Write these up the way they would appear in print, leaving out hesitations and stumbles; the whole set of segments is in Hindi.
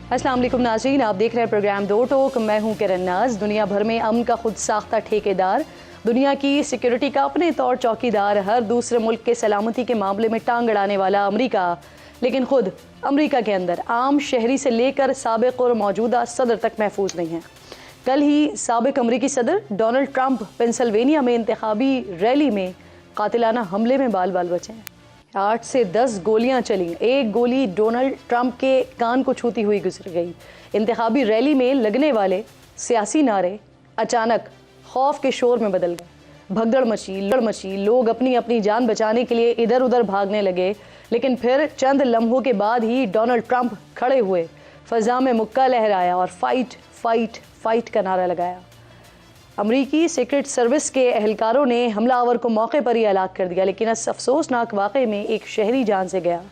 अस्सलाम वालेकुम नाज़रीन, आप देख रहे हैं प्रोग्राम दो टोक। मैं हूं किरण नाज। दुनिया भर में अमन का खुद साख्ता ठेकेदार, दुनिया की सिक्योरिटी का अपने तौर चौकीदार, हर दूसरे मुल्क के सलामती के मामले में टांग अड़ाने वाला अमरीका, लेकिन खुद अमरीका के अंदर आम शहरी से लेकर साबिक और मौजूदा सदर तक महफूज नहीं है। कल ही साबिक अमरीकी सदर डोनाल्ड ट्रंप पेंसिल्वेनिया में इंतखाबी रैली में कातिलाना हमले में बाल बाल बचे हैं। 8 से 10 गोलियां चली, एक गोली डोनाल्ड ट्रंप के कान को छूती हुई गुजर गई। इंतखाबी रैली में लगने वाले सियासी नारे अचानक खौफ के शोर में बदल गए। भगदड़ मची, लोग अपनी अपनी जान बचाने के लिए इधर उधर भागने लगे। लेकिन फिर चंद लम्हों के बाद ही डोनाल्ड ट्रंप खड़े हुए, फजा में मुक्का लहराया और फाइट फाइट फाइट का नारा लगाया। अमरीकी सीक्रेट सर्विस के एहलकारों ने हमलावर को मौके पर ही हलाक कर दिया, लेकिन इस अफसोसनाक वाक़े में एक शहरी जान से गया,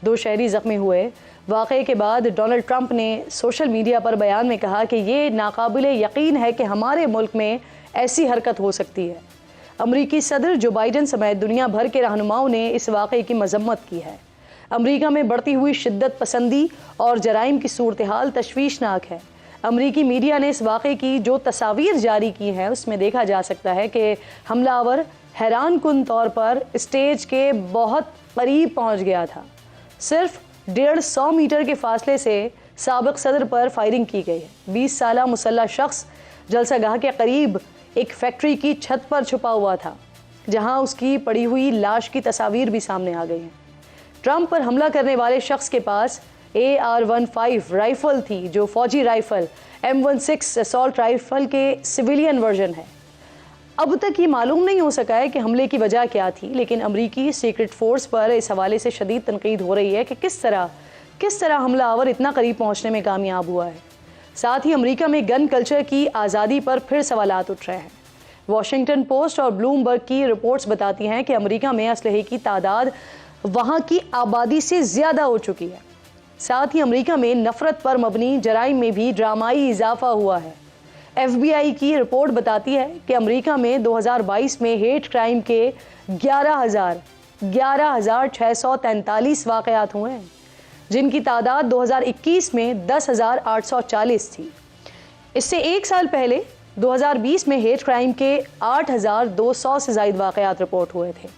2 शहरी ज़ख्मी हुए। वाक़े के बाद डोनाल्ड ट्रंप ने सोशल मीडिया पर बयान में कहा कि ये नाकाबिले यकीन है कि हमारे मुल्क में ऐसी हरकत हो सकती है। अमरीकी सदर जो बाइडन समेत दुनिया भर के रहनुमाओं ने इस वाक़े की मजम्मत की है। अमरीका में बढ़ती हुई शिद्दत पसंदी और जराइम की सूरत हाल तशवीशनाक है। अमरीकी मीडिया ने इस वाक़े की जो तस्वीर जारी की हैं उसमें देखा जा सकता है कि हमलावर हैरान कुन तौर पर स्टेज के बहुत करीब पहुंच गया था। सिर्फ 150 मीटर के फासले से साबिक सदर पर फायरिंग की गई है। 20 साला मुसल्लह शख्स जलसागाह के करीब एक फैक्ट्री की छत पर छुपा हुआ था, जहां उसकी पड़ी हुई लाश की तस्वीर भी सामने आ गई है। ट्रंप पर हमला करने वाले शख्स के पास AR-15 राइफल थी, जो फौजी राइफल M16 असॉल्ट राइफल के सिविलियन वर्जन है। अब तक ये मालूम नहीं हो सका है कि हमले की वजह क्या थी, लेकिन अमरीकी सीक्रेट फोर्स पर इस हवाले से शदीद तनकीद हो रही है कि किस तरह हमलावर इतना करीब पहुंचने में कामयाब हुआ है। साथ ही अमरीका में गन कल्चर की आज़ादी पर फिर सवालात उठ रहे हैं। वॉशिंगटन पोस्ट और ब्लूमबर्ग की रिपोर्ट्स बताती हैं कि अमरीका में असलहे की तादाद वहाँ की आबादी से ज़्यादा हो चुकी है। साथ ही अमरीका में नफरत पर मबनी जराइम में भी ड्रामाई इजाफा हुआ है। FBI की रिपोर्ट बताती है कि अमरीका में 2022 में हेट क्राइम के 11,643 वाक़यात हुए हैं, जिनकी तादाद 2021 में 10,840 थी। इससे एक साल पहले 2020 में हेट क्राइम के 8,200 से ज़ायद वाक़यात रिपोर्ट हुए थे।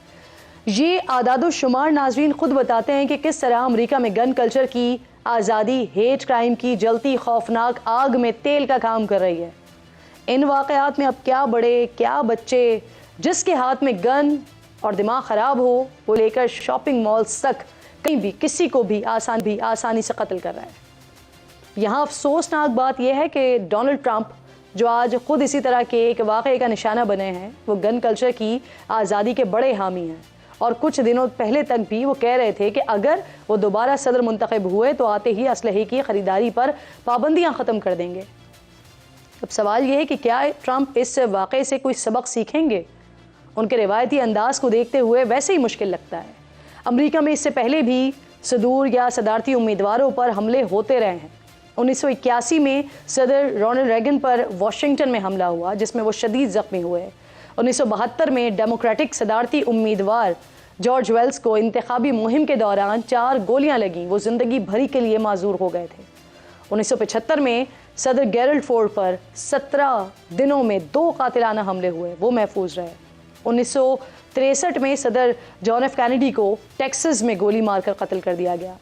ये आदादो शुमार नाजरीन खुद बताते हैं कि किस तरह अमरीका में गन कल्चर की आज़ादी हेट क्राइम की जलती खौफनाक आग में तेल का काम कर रही है। इन वाक़यात में अब क्या बड़े क्या बच्चे, जिसके हाथ में गन और दिमाग ख़राब हो, वो लेकर शॉपिंग मॉल्स तक कहीं भी किसी को भी आसानी से कत्ल कर रहा है। यहाँ अफसोसनाक बात यह है कि डोनाल्ड ट्रंप, जो आज खुद इसी तरह के एक वाक़े का निशाना बने हैं, वो गन कल्चर की आज़ादी के बड़े हामी हैं। और कुछ दिनों पहले तक भी वो कह रहे थे कि अगर वो दोबारा सदर मुंतखब हुए तो आते ही असलहे की ख़रीदारी पर पाबंदियां ख़त्म कर देंगे। अब सवाल ये है कि क्या ट्रंप इस वाक़े से कोई सबक सीखेंगे? उनके रिवायती अंदाज को देखते हुए वैसे ही मुश्किल लगता है। अमरीका में इससे पहले भी सदूर या सदारती उम्मीदवारों पर हमले होते रहे हैं। 1981 में सदर रोनाल्ड रेगन पर वाशिंगटन में हमला हुआ, जिसमें वो शदीद ज़ख्मी हुए। 1972 में डेमोक्रेटिक सदारती उम्मीदवार जॉर्ज वेल्स को इंतखाबी मुहिम के दौरान 4 गोलियां लगीं, वो ज़िंदगी भरी के लिए माजूर हो गए थे। 1975 में सदर गेरल्ड फोर्ड पर 17 दिनों में 2 कातिलाना हमले हुए, वो महफूज रहे। 1963 में सदर जॉन एफ कैनेडी को टेक्सास में गोली मारकर कत्ल कर दिया गया।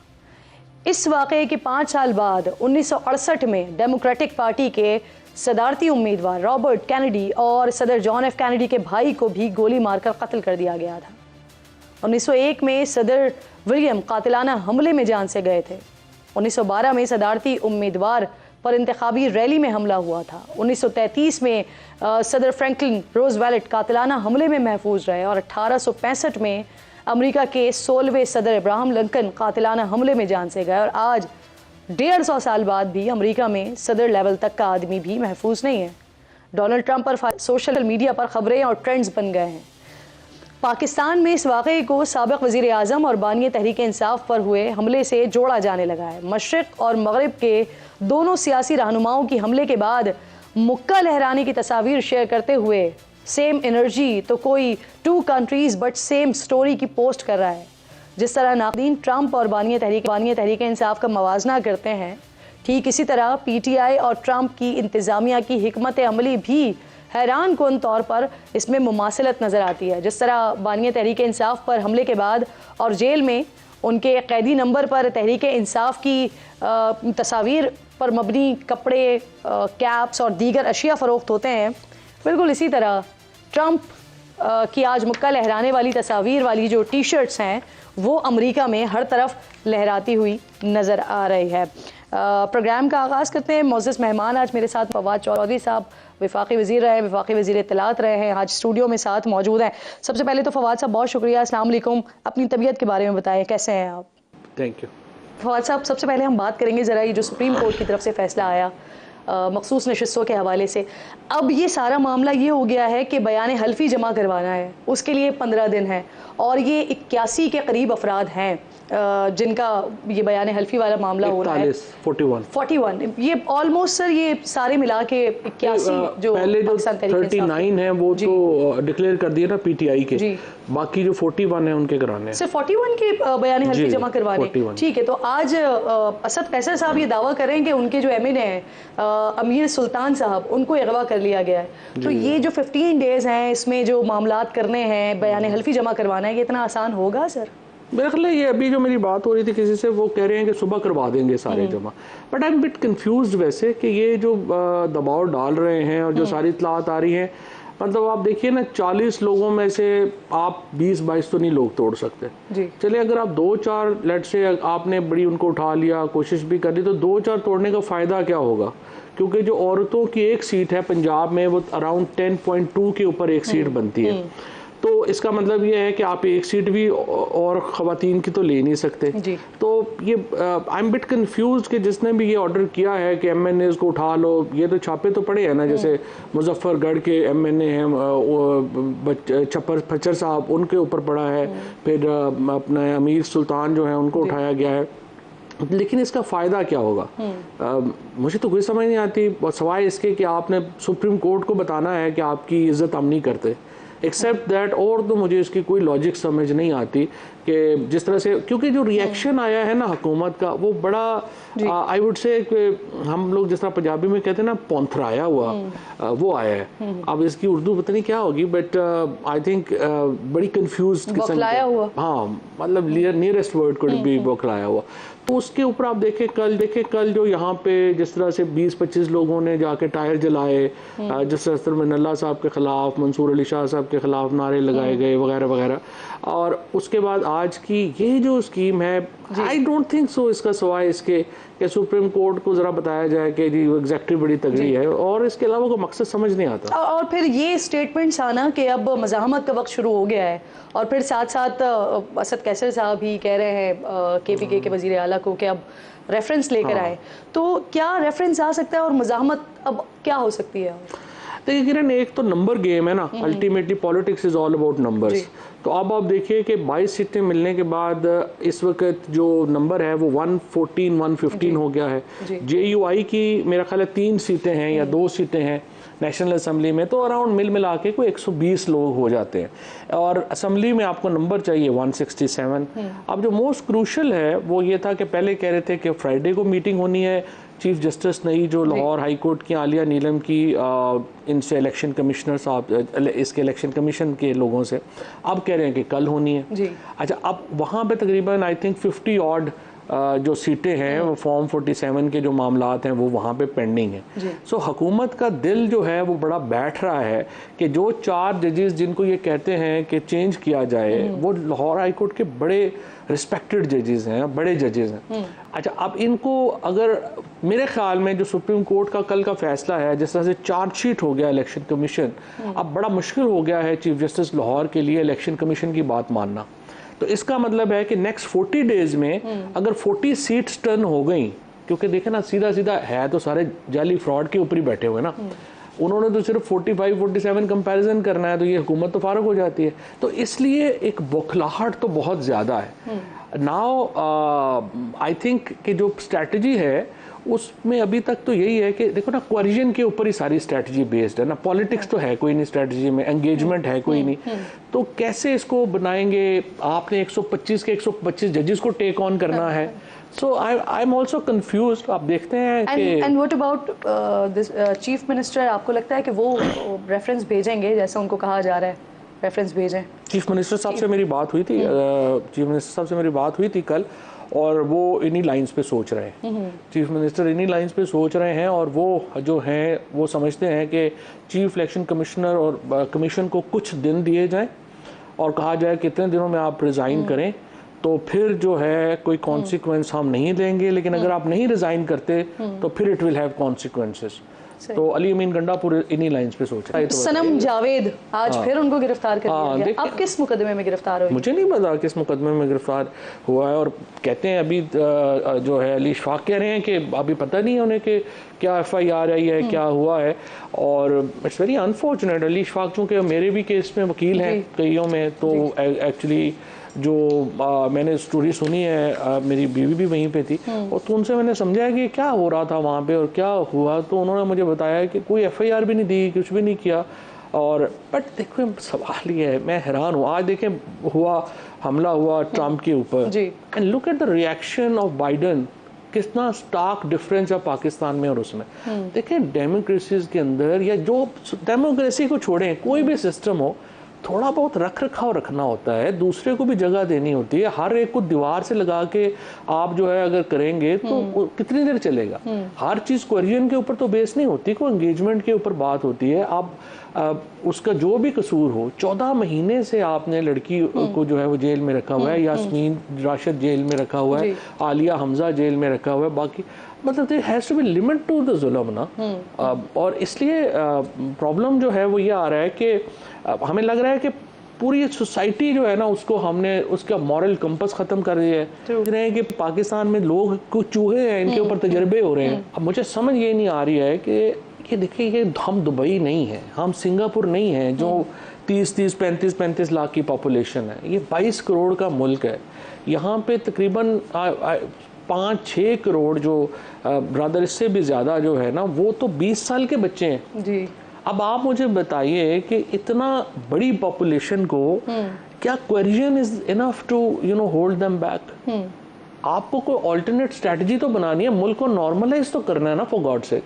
इस वाक़े के 5 साल बाद 1968 में डेमोक्रेटिक पार्टी के सदारती उम्मीदवार रॉबर्ट कैनेडी और सदर जॉन एफ कैनेडी के भाई को भी गोली मारकर कत्ल कर दिया गया था। 1901 में सदर विलियम कातिलाना हमले में जान से गए थे। 1912 में सदारती उम्मीदवार पर इंतखाबी रैली में हमला हुआ था। 1933 में सदर फ्रैंकलिन रोजवेल्ट कातिलाना हमले में महफूज रहे और 1865 में अमेरिका के 16वें सदर इब्राहिम लिंकन कातिलाना हमले में जान से गए। और आज 150 साल बाद भी अमेरिका में सदर लेवल तक का आदमी भी महफूज नहीं है। डोनाल्ड ट्रंप पर सोशल मीडिया पर खबरें और ट्रेंड्स बन गए हैं। पाकिस्तान में इस वाक़े को साबिक़ वज़ीर आज़म और बानी तहरीक इंसाफ पर हुए हमले से जोड़ा जाने लगा है। मशरिक़ और मगरिब के दोनों सियासी रहनुमाओं की हमले के बाद मुक्का लहराने की तस्वीर शेयर करते हुए सेम एनर्जी तो कोई 2 कंट्रीज़ बट सेम स्टोरी की पोस्ट कर रहा है। जिस तरह नाक़दीन ट्रंप और बानी तहरीक इंसाफ का मवाजना करते हैं ठीक इसी तरह पीटीआई और ट्रंप की इंतज़ामिया की हिकमत अमली भी हैरान कुन तौर पर इसमें मुमासिलत नज़र आती है। जिस तरह बानिया तहरीक इंसाफ पर हमले के बाद और जेल में उनके कैदी नंबर पर तहरीक इंसाफ की तस्वीर पर मबनी कपड़े, कैप्स और दीगर अशिया फ़रोख्त होते हैं, बिल्कुल इसी तरह ट्रंप की आज मुक्का लहराने वाली तस्वीर वाली जो टी शर्ट्स हैं वो अमेरिका में हर तरफ लहराती हुई नज़र आ रही है। प्रोग्राम का आगाज़ करते हैं। मोअज़्ज़ज़ मेहमान आज मेरे साथ फवाद चौधरी साहब वफाकी वज़ीर रहे हैं, वफाकी वज़ीर इत्तलात रहे हैं, आज स्टूडियो में साथ मौजूद हैं। सबसे पहले तो फवाद साहब बहुत शुक्रिया, अस्सलाम वालेकुम। अपनी तबीयत के बारे में बताएं, कैसे हैं आप? Thank you. फवाद साहब, सबसे पहले हम बात करेंगे ज़रा ये जो सुप्रीम कोर्ट की तरफ से फ़ैसला आया मखसूस नशिस्तों के हवाले से, अब ये सारा मामला ये हो गया है कि बयान हल्फी जमा करवाना है, उसके लिए 15 दिन है और ये 81 के करीब अफराद हैं जिनका ये बयान हल्फी वाला मामला हो रहा है। 41 ये ऑलमोस्ट सर ये सारे मिला के 81 जो पहले जो 39 है वो तो डिक्लेयर कर दिए ना पीटीआई के, बाकी जो 41 है उनके कराने हैं। सिर्फ 41 के बयान हल्फी जमा करवाने, ठीक है। तो आज असद कैसर साहब ये दावा करें कि उनके जो एमएन है अमीर सुल्तान साहब, उनको अगवा कर लिया गया है। तो ये जो 15 डेज हैं इसमें जो मामलात करने हैं, बयान हल्फी जमा करवाना है, ये इतना आसान होगा सर? मेरा ख्याल है ये अभी जो मेरी बात हो रही थी किसी से, वो कह रहे हैं कि सुबह करवा देंगे सारे जमा, but I am bit confused वैसे कि ये जो दबाव डाल रहे हैं और जो सारी इत्तलात आ रही हैं, मतलब आप देखिए ना 40 लोगों में से आप 20-22 तो नहीं लोग तोड़ सकते। चलिए अगर आप 2-4 लेट से आपने बड़ी उनको उठा लिया, कोशिश भी कर ली, तो 2-4 तोड़ने का फ़ायदा क्या होगा? क्योंकि जो औरतों की एक सीट है पंजाब में वो अराउंड 10.2 के ऊपर एक सीट बनती है, तो इसका मतलब ये है कि आप एक सीट भी और ख़वातीन की तो ले नहीं सकते। तो ये आई एम बिट कंफ्यूज्ड कि जिसने भी ये ऑर्डर किया है कि एमएनएज़ को उठा लो, ये तो छापे तो पड़े हैं ना, जैसे मुजफ्फरगढ़ के एमएनए हैं छप्पर फचर साहब, उनके ऊपर पड़ा है, फिर अपना अमीर सुल्तान जो है उनको उठाया गया है, लेकिन इसका फ़ायदा क्या होगा? मुझे तो कोई समझ नहीं आती, सवाए इसके कि आपने सुप्रीम कोर्ट को बताना है कि आपकी इज़्ज़त हम नहीं करते, एक्सेप्ट दैट। और तो मुझे इसकी कोई लॉजिक समझ नहीं आती कि जिस तरह से, क्योंकि जो रिएक्शन आया है ना हुकूमत का वो बड़ा आई वुड से हम लोग जिस तरह पंजाबी में कहते हैं ना पौंथराया हुआ वो आया है। अब इसकी उर्दू पता नहीं क्या होगी, बट आई थिंक बड़ी कंफ्यूज्ड किस्म का, हाँ मतलब नियरेस्ट वर्ड कुड बी बौखलाया हुआ। तो उसके ऊपर आप देखें कल जो यहाँ पे जिस तरह से 20-25 लोगों ने जाके टायर जलाए, जिस तरह में नल्ला साहब के खिलाफ, मंसूर अली शाह साहब के खिलाफ नारे लगाए गए वगैरह वगैरह, और उसके बाद आज की ये जो स्कीम है, आई डोंट थिंक सो इसका सवाए इसके कि सुप्रीम कोर्ट को ज़रा बताया जाए कि जी एग्जैक्टिव बड़ी तगड़ी है, और इसके अलावा कोई मकसद समझ नहीं आता। और फिर ये स्टेटमेंट्स आना कि अब मज़ाहमत का वक्त शुरू हो गया है, और फिर साथ साथ असद कैसर साहब ही कह रहे हैं केपीके के वज़ीर आला को कि अब रेफरेंस लेकर आए, तो क्या रेफरेंस आ सकता है और मज़ाहमत अब क्या हो सकती है? देखिए किरण, एक तो नंबर गेम है ना, ultimately politics is all about numbers. तो अब आप देखिए कि 22 सीटें मिलने के बाद इस वक्त जो नंबर है वो 114-115 हो गया है। JUI की मेरा ख्याल है 3 सीटें हैं या 2 सीटें हैं नेशनल असम्बली में, तो अराउंड मिला के कोई 120 लोग हो जाते हैं, और असम्बली में आपको नंबर चाहिए 167। अब जो मोस्ट क्रूशल है वो ये था कि पहले कह रहे थे कि फ्राइडे को मीटिंग होनी है चीफ जस्टिस नई जो लाहौर हाई कोर्ट की आलिया नीलम की इनसे इलेक्शन कमिश्नर साहब, इसके इलेक्शन कमीशन के लोगों से, अब कह रहे हैं कि कल होनी है। अच्छा, अब वहाँ पे तकरीबन आई थिंक 50 ऑड जो सीटें हैं वो फॉर्म 47 के जो मामलात हैं वो वहाँ पे पेंडिंग हैं। सो हुकूमत का दिल जो है वो बड़ा बैठ रहा है कि जो 4 जजेस जिनको ये कहते हैं कि चेंज किया जाए, वो लाहौर हाई कोर्ट के बड़े रिस्पेक्टेड जजेस हैं, बड़े जजेस हैं। अच्छा, अब इनको अगर मेरे ख्याल में जो सुप्रीम कोर्ट का कल का फैसला है, जिस तरह से चार्जशीट हो गया इलेक्शन कमीशन, अब बड़ा मुश्किल हो गया है चीफ जस्टिस लाहौर के लिए इलेक्शन कमीशन की बात मानना। तो इसका मतलब है कि नेक्स्ट 40 डेज में अगर 40 सीट्स टर्न हो गई, क्योंकि देखे ना सीधा है तो सारे जाली फ्रॉड के ऊपर ही बैठे हुए ना, उन्होंने तो सिर्फ 45-47 कंपैरिजन करना है, तो ये हुकूमत तो फारग हो जाती है। तो इसलिए एक बौखलाहट तो बहुत ज़्यादा है। नाउ आई थिंक कि जो स्ट्रैटेजी है उसमें अभी तक तो यही है कि देखो ना, कोरिजन के ऊपर ही सारी स्ट्रैटेजी बेस्ड है ना, पॉलिटिक्स तो है कोई नहीं स्ट्रैटेजी में, एंगेजमेंट है कोई नहीं, तो कैसे इसको बनाएंगे? आपने 125 के 125 जजेस को टेक ऑन करना है, सो आई एम ऑल्सो कंफ्यूज। आप देखते हैं कि and what about this chief minister, आपको लगता है कि वो रेफरेंस भेजेंगे जैसा उनको कहा जा रहा है, रेफरेंस भेजें? चीफ मिनिस्टर साहब से मेरी बात हुई थी, चीफ मिनिस्टर साहब से मेरी बात हुई थी कल, और वो इन्हीं लाइंस पे सोच रहे हैं। चीफ मिनिस्टर इन्हीं लाइंस पे सोच रहे हैं, और वो जो हैं वो समझते हैं कि चीफ इलेक्शन कमिश्नर और कमीशन को कुछ दिन दिए जाएं और कहा जाए कि इतने दिनों में आप रिज़ाइन करें, तो फिर जो है कोई कॉन्सिक्वेंस हम नहीं लेंगे, लेकिन अगर आप नहीं रिज़ाइन करते तो फिर इट विल हैव कॉन्सिक्वेंसेस। तो अली अमीन गंडापुर इन्हीं लाइंस पे सोच रहा है। सनम जावेद आज फिर उनको गिरफ्तार कर लिया गया। अब किस मुकदमे में गिरफ्तार हुए? मुझे नहीं पता किस मुकदमे में गिरफ्तार हुआ है, और कहते हैं अभी जो है अली इशफाक कह रहे हैं कि अभी पता नहीं है उन्हें कि क्या FIR आई है, क्या हुआ है, और it's very unfortunate. Ali Ishfaq चूँकि मेरे भी केस में वकील हैं कईयों में, तो एक्चुअली जो मैंने स्टोरी सुनी है, मेरी बीवी भी वहीं पे थी, और तो उनसे मैंने समझा कि क्या हो रहा था वहाँ पे और क्या हुआ, तो उन्होंने मुझे बताया कि कोई FIR भी नहीं दी, कुछ भी नहीं किया। और बट देखो सवाल ये है, मैं हैरान हूँ। आज देखें हमला हुआ ट्रम्प के ऊपर, and look at the reaction of Biden, कितना स्टार्क डिफरेंस है पाकिस्तान में और उसमें। देखें डेमोक्रेसीज के अंदर, या जो डेमोक्रेसी को छोड़ें कोई भी सिस्टम हो, थोड़ा बहुत रख रखाव रखना होता है, दूसरे को भी जगह देनी होती है। हर एक को दीवार से लगा के आप जो है अगर करेंगे तो कितनी देर चलेगा। हर चीज़ कोरियन के ऊपर तो बेस नहीं होती, कोई एंगेजमेंट के ऊपर बात होती है। आप उसका जो भी कसूर हो, 14 महीने से आपने लड़की को जो है वो जेल में रखा हुआ है, यास्मीन राशिद जेल में रखा हुआ है, आलिया हमजा जेल में रखा हुआ है, बाकी मतलब there has to be limit to the जुल्म ना। और इसलिए प्रॉब्लम जो है वो ये आ रहा है कि हमें लग रहा है कि पूरी सोसाइटी जो है ना, उसको हमने उसका मॉरल कंपस ख़त्म कर दिया है। देख रहे हैं कि पाकिस्तान में लोग कुछ चूहे हैं, इनके ऊपर तजर्बे हो रहे हैं। अब मुझे समझ ये नहीं आ रही है कि देखिए, ये हम दुबई नहीं है, हम सिंगापुर नहीं है जो 30-30, 35-35 लाख की पॉपुलेशन है। ये 22 करोड़ का मुल्क है। यहाँ पे तकरीबन 5-6 करोड़ जो ब्रदर, इससे भी ज़्यादा जो है ना, वो तो 20 साल के बच्चे हैं जी। अब आप मुझे बताइए कि इतना बड़ी पॉपुलेशन को क्या quarantine is enough to hold them back? आपको कोई अल्टरनेट स्ट्रेटजी तो बनानी है, मुल्क को नॉर्मलाइज तो करना है ना, फॉर गॉड सेक।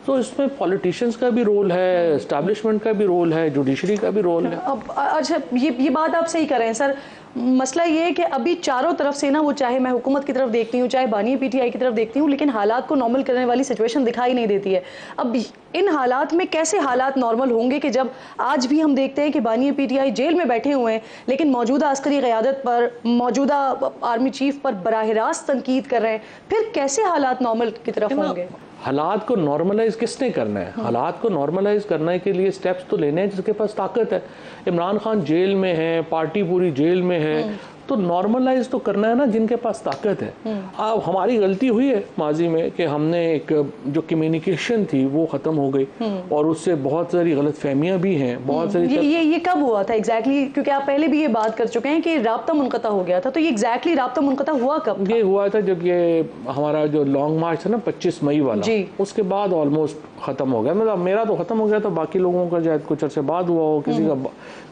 तो इसमें पॉलिटिशियंस का भी रोल है, एस्टैब्लिशमेंट का भी रोल है, जुडिशरी का भी रोल है। अब अच्छा, ये बात आप सही कर रहे हैं सर। मसला ये है कि अभी चारों तरफ से ना, वो चाहे मैं हुकूमत की तरफ देखती हूँ, चाहे बानी PTI की तरफ देखती हूँ, लेकिन हालात को नॉर्मल करने वाली सिचुएशन दिखाई नहीं देती है। अब इन हालात में कैसे हालात नॉर्मल होंगे कि जब आज भी हम देखते हैं कि बानी PTI जेल में बैठे हुए हैं, लेकिन मौजूदा अस्करी क़यादत पर, मौजूदा आर्मी चीफ पर बराह रास्त तनकीद कर रहे हैं, फिर कैसे हालात नॉर्मल की तरफ होंगे? हालात को नॉर्मलाइज किसने करना है? हालात को नॉर्मलाइज करने के लिए स्टेप्स तो लेने हैं जिसके पास ताकत है। इमरान खान जेल में है, पार्टी पूरी जेल में है, तो नॉर्मलाइज तो करना है ना जिनके पास ताकत है। अब हमारी गलती हुई है माजी में कि हमने एक जो कम्युनिकेशन थी वो ख़त्म हो गई, और उससे बहुत सारी गलतफहमियां भी हैं, बहुत सारी। ये कब हुआ था एग्जैक्टली? क्योंकि आप पहले भी ये बात कर चुके हैं कि राब्ता मुनक़ता हो गया था, तो ये एग्जैक्टली राब्ता मुनक़ता हुआ कब था? ये हुआ था जब ये हमारा जो लॉन्ग मार्च था ना 25 मई वाला, उसके बाद ऑलमोस्ट ख़त्म हो गया। मतलब मेरा तो ख़त्म हो गया, तो बाकी लोगों का शायद कुछ अर्से बाद हुआ हो, किसी का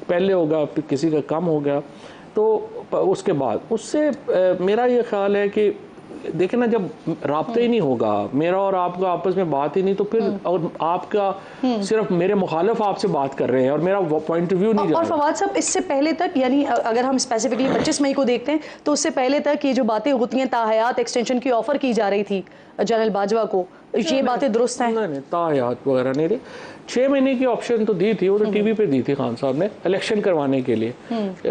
पहले होगा, किसी का कम हो गया। तो उसके बाद उससे मेरा ये ख्याल है कि देखें ना, जब राब्ता ही नहीं होगा, मेरा और आपका आपस में बात ही नहीं, तो फिर और आपका सिर्फ मेरे मुखालिफ आपसे बात कर रहे हैं और मेरा पॉइंट ऑफ व्यू नहीं जा रहा। और फवाद साहब, इससे पहले तक, यानी अगर हम स्पेसिफिकली 25 मई को देखते हैं, तो उससे पहले तक ये जो बातें होती हैं, ताहयात एक्सटेंशन की ऑफर की जा रही थी जनरल बाजवा को, ये बातें दुरुस्त हैं? नहीं, ताहयात वगैरह नहीं रही। 6 महीने की ऑप्शन तो दी थी, वो तो टीवी पे दी थी खान साहब ने इलेक्शन करवाने के लिए।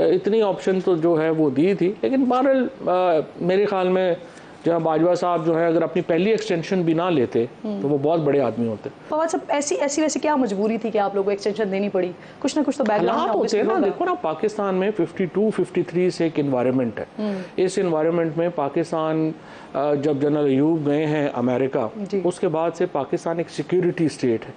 इतनी ऑप्शन तो जो है वो दी थी, लेकिन बहरहाल मेरे ख्याल में जहाँ बाजवा साहब जो है, अगर अपनी पहली एक्सटेंशन भी ना लेते तो वो बहुत बड़े आदमी होते। फवाद साहब, ऐसी वैसे क्या मजबूरी थी कि आप लोगों को एक्सटेंशन देनी पड़ी? कुछ ना कुछ तो बैकग्राउंड होते हैं ना। देखो ना, पाकिस्तान में 52-53 से एक इन्वायरमेंट है। इस इन्वायरमेंट में पाकिस्तान, जब जनरल अयूब गए हैं अमेरिका, उसके बाद से पाकिस्तान एक सिक्योरिटी स्टेट है,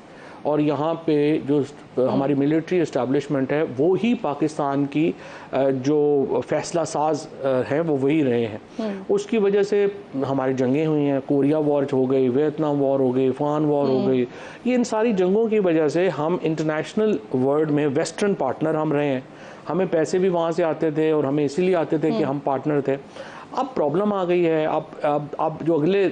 और यहाँ पे जो हमारी मिलिट्री इस्टेब्लिशमेंट है वो ही पाकिस्तान की जो फैसला साज है वो वही रहे हैं। उसकी वजह से हमारी जंगें हुई हैं, कोरिया वॉर हो गई, वियतनाम वॉर हो गई, अफगान वॉर हो गई। ये इन सारी जंगों की वजह से हम इंटरनेशनल वर्ल्ड में वेस्टर्न पार्टनर हम रहे हैं। हमें पैसे भी वहाँ से आते थे, और हमें इसीलिए आते थे कि हम पार्टनर थे। अब प्रॉब्लम आ गई है। अब जो अगले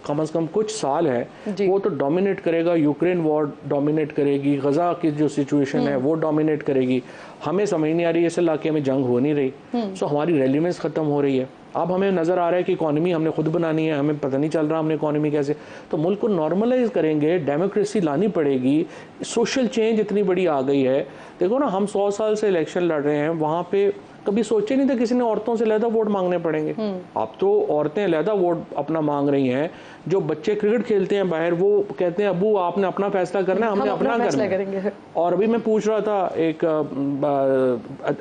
कम से कम कुछ साल है वो तो डोमिनेट करेगा, यूक्रेन वॉर डोमिनेट करेगी, गजा की जो सिचुएशन है वो डोमिनेट करेगी। हमें समझ नहीं आ रही है इस इलाके में जंग हो नहीं रही, सो हमारी रेलिवेंस ख़त्म हो रही है। अब हमें नज़र आ रहा है कि इकॉनमी हमने खुद बनानी है, हमें पता नहीं चल रहा हमने इकॉनमी कैसे, तो मुल्क को नॉर्मलाइज करेंगे, डेमोक्रेसी लानी पड़ेगी, सोशल चेंज इतनी बड़ी आ गई है। देखो ना, हम 100 साल से इलेक्शन लड़ रहे हैं, वहाँ पे कभी सोचे नहीं था किसी ने औरतों से लहदा वोट मांगने पड़ेंगे। अब तो औरतें लहदा वोट अपना मांग रही हैं। जो बच्चे क्रिकेट खेलते हैं बाहर, वो कहते हैं अबू आपने अपना फैसला करना है, हमने अपना करना है। और अभी मैं पूछ रहा था एक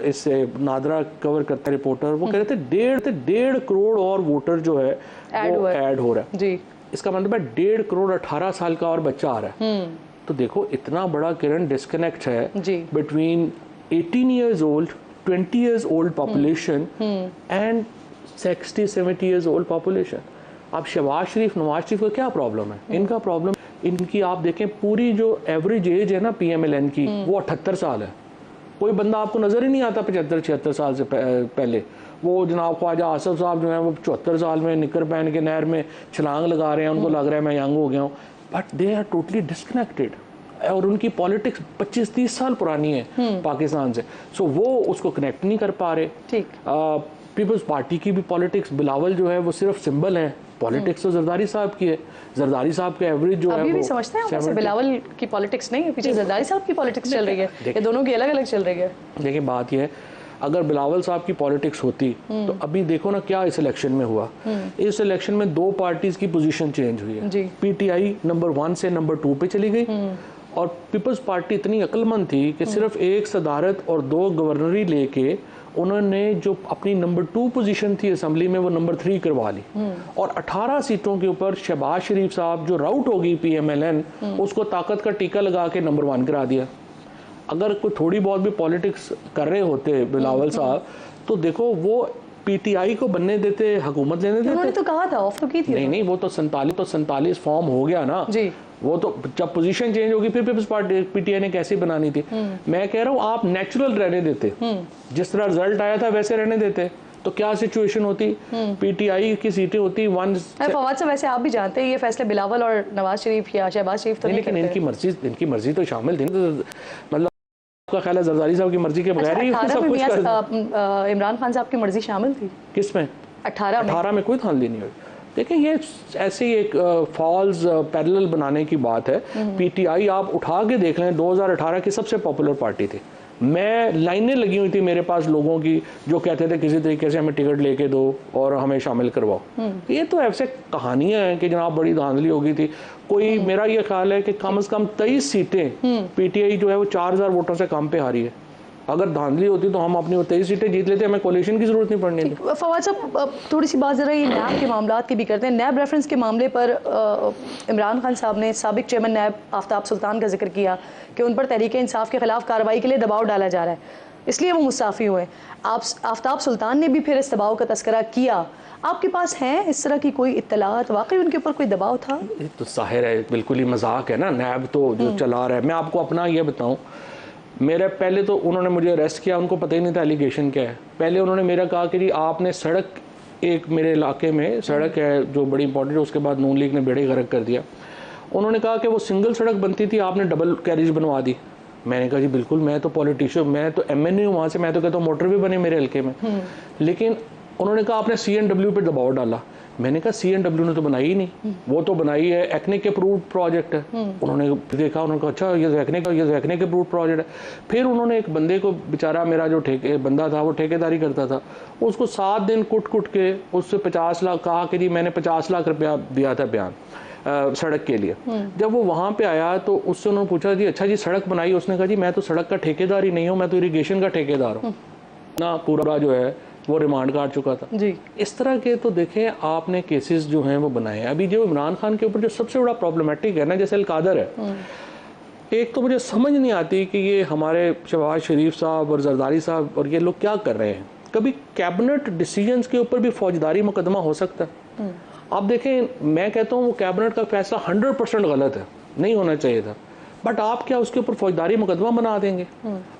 इससे नादरा कवर करता रिपोर्टर, वो कह रहे थे 1.5 करोड़ और वोटर जो है वो ऐड हो रहा है जी। इसका मतलब है 1.5 करोड़ 18 साल का और बच्चा आ रहा है। तो देखो इतना बड़ा किरण डिस्कनेक्ट है between 18 years old, 20 years old population and 60-70 years old population। अब शहबाज शरीफ, नवाज शरीफ का क्या प्रॉब्लम है? इनका प्रॉब्लम, इनकी आप देखें पूरी जो एवरेज एज है ना PMLN की, वो 78 साल है। कोई बंदा आपको नजर ही नहीं आता 75-76 साल से पहले। वो जनाब ख्वाजा आसफ साहब जो है वो 74 साल में निकर पहन के नहर में छलांग लगा रहे हैं, उनको लग रहा है मैं यंग हो गया हूँ, but they are totally disconnected. और उनकी पॉलिटिक्स 25-30 साल पुरानी है पाकिस्तान से, सो वो उसको कनेक्ट नहीं कर पा रहे। ठीक, पीपल्स पार्टी की भी पॉलिटिक्स, बिलावल जो है वो सिर्फ सिंबल है, पॉलिटिक्स तो जरदारी साहब की है। जरदारी साहब का एवरेज जो अभी है भी समझते हैं वैसे बिलावल की पॉलिटिक्स नहीं है, पीछे जरदारी साहब की पॉलिटिक्स चल रही है, ये दोनों की अलग अलग चल रही है। देखिए बात यह है, अगर बिलावल साहब की पॉलिटिक्स होती तो अभी देखो ना क्या इस इलेक्शन में हुआ। इस इलेक्शन में 2 पार्टीज की पोजीशन चेंज हुई है। PTI नंबर 1 से नंबर 2 पे चली गई, और पीपल्स पार्टी इतनी अक्लमंद थी कि सिर्फ 1 सदारत और 2 गवर्नरी लेके उन्होंने जो अपनी नंबर 2 पोजीशन थी असेंबली में वो नंबर 3 करवा ली, और 18 सीटों के ऊपर शहबाज शरीफ साहब जो राउट हो गई PMLN, उसको ताकत का टीका लगा के नंबर 1 करा दिया। अगर कोई थोड़ी बहुत भी पॉलिटिक्स कर रहे होते बिलावल साहब, तो देखो वो PTI को बनने देते, हुकूमत लेने देते। उन्होंने तो कहा था, ऑफ तो की थी। नहीं, वो तो 47 फॉर्म हो गया ना जी। वो तो जब पोजीशन चेंज होगी फिर पीपल्स पार्टी PTI ने कैसे बनानी थी। मैं कह रहा हूँ आप नेचुरल रहने देते, जिस तरह रिजल्ट आया था वैसे रहने देते, तो क्या सिचुएशन होती? PTI की सीटें होती 1। फवाद साहब वैसे आप भी जानते हैं ये फैसले बिलावल और नवाज शरीफ या शहबाज शरीफ तो नहीं लेकिन इनकी मर्जी तो शामिल थी, मतलब आपका ख्याल है जरदारी साहब की मर्जी के बगैर ही सब कुछ कर? इमरान खान साहब की मर्जी शामिल थी किस में? 18 में कोई धांधली नहीं हुई। देखिए ये ऐसे ही एक फॉल्स पैरेलल बनाने की बात है। PTI आप उठा के देख लें, 2018 की सबसे पॉपुलर पार्टी थी। मैं लाइनें लगी हुई थी मेरे पास लोगों की जो कहते थे किसी तरीके से हमें टिकट लेके दो और हमें शामिल करवाओ। ये तो ऐसे कहानियां हैं कि जनाब बड़ी धांधली हो गई थी। कोई मेरा ये ख्याल है कि कम से कम 23 सीटें PTI जो है वो 4000 वोटों से कम पे हारी है। अगर धांधली होती तो हम अपनी 23 सीटें जीत लेते, हमें कोलिशन की जरूरत नहीं पड़नी थी। फवाद साहब थोड़ी सी बात जरा ये नैब के मामला की भी करते हैं। नैब रेफरेंस के मामले पर इमरान खान साहब ने साबिक चेयरमैन नैब आफ्ताब सुल्तान का जिक्र किया कि उन पर तहरीके इंसाफ के खिलाफ कार्रवाई के लिए दबाव डाला जा रहा है, इसलिए वो मुस्ताफ़ी हुए। आफ्ताब सुल्तान ने भी फिर इस दबाव का तस्करा किया। आपके पास है इस तरह की कोई इत्तलात, वाकई उनके ऊपर कोई दबाव था? ये तो जाहिर है बिल्कुल ही मजाक है ना, नैब तो जो चला रहा है। मैं आपको अपना ये बताऊँ, मेरे पहले तो उन्होंने मुझे अरेस्ट किया, उनको पता ही नहीं था एलिगेशन क्या है। पहले उन्होंने मेरा कहा कि जी आपने सड़क, एक मेरे इलाके में सड़क है जो बड़ी इंपॉर्टेंट है, उसके बाद नून लीग ने बेड़े गर्क कर दिया। उन्होंने कहा कि वो सिंगल सड़क बनती थी, आपने डबल कैरेज बनवा दी। मैंने कहा जी बिल्कुल, मैं तो पॉलिटिशियन, मैं तो MNA हूँ वहाँ से, मैं तो कहता हूँ मोटर भी बने मेरे हल्के में। लेकिन उन्होंने कहा आपने CNW पर दबाव डाला। मैंने कहा CNW ने तो बनाई ही नहीं, वो तो बनाई है एक्ने के अप्रूव्ड प्रोजेक्ट है। उन्होंने देखा, उन्होंने कहा अच्छा ये एक्ने के अप्रूव्ड प्रोजेक्ट है। फिर उन्होंने एक बंदे को, बेचारा मेरा जो बंदा था वो ठेकेदारी करता था, उसको 7 दिन कुट के उससे 50 लाख कहा कि जी मैंने 50 लाख रुपया दिया था बयान सड़क के लिए। जब वो वहाँ पे आया तो उससे उन्होंने पूछा जी अच्छा जी सड़क बनाई? उसने कहा जी मैं तो सड़क का ठेकेदार ही नहीं हूँ, मैं तो इरीगेशन का ठेकेदार हूँ ना। पूरा जो है वो रिमांड काट चुका था जी। इस तरह के तो देखें आपने केसेस जो हैं वो बनाए हैं। अभी जो इमरान खान के ऊपर जो सबसे बड़ा प्रॉब्लमेटिक है ना, जैसे अलकादर है, एक तो मुझे समझ नहीं आती कि ये हमारे शहबाज शरीफ साहब और जरदारी साहब और ये लोग क्या कर रहे हैं। कभी कैबिनेट डिसीजंस के ऊपर भी फौजदारी मुकदमा हो सकता है। आप देखें, मैं कहता हूँ वो कैबिनेट का फैसला 100% गलत है, नहीं होना चाहिए था, बट आप क्या उसके ऊपर फौजदारी मुकदमा बना देंगे?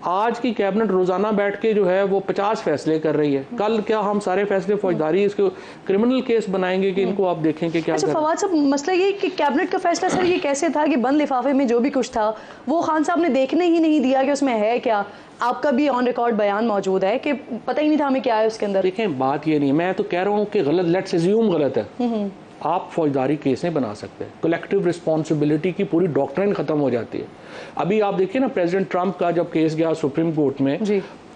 आज की कैबिनेट रोजाना बैठ के जो है वो 50 फैसले कर रही है, कल क्या हम सारे फैसले फौजदारी इसको क्रिमिनल केस बनाएंगे कि इनको आप देखें कि क्या अच्छा कर रहे हैं? फवाद साहब, मसला ये कि कैबिनेट का फैसला सर ये कैसे था कि बंद लिफाफे में जो भी कुछ था वो खान साहब ने देखने ही नहीं दिया कि उसमें है क्या? आपका भी ऑन रिकॉर्ड बयान मौजूद है कि पता ही नहीं था हमें क्या है उसके अंदर। देखें, बात ये नहीं, मैं तो कह रहा हूँ कि गलत, लेट्स अज्यूम गलत है, आप फौजदारी केस नहीं बना सकते, कलेक्टिव रिस्पॉन्सिबिलिटी की पूरी डॉक्ट्रिन खत्म हो जाती है। अभी आप देखिए ना, प्रेसिडेंट ट्रंप का जब केस गया सुप्रीम कोर्ट में,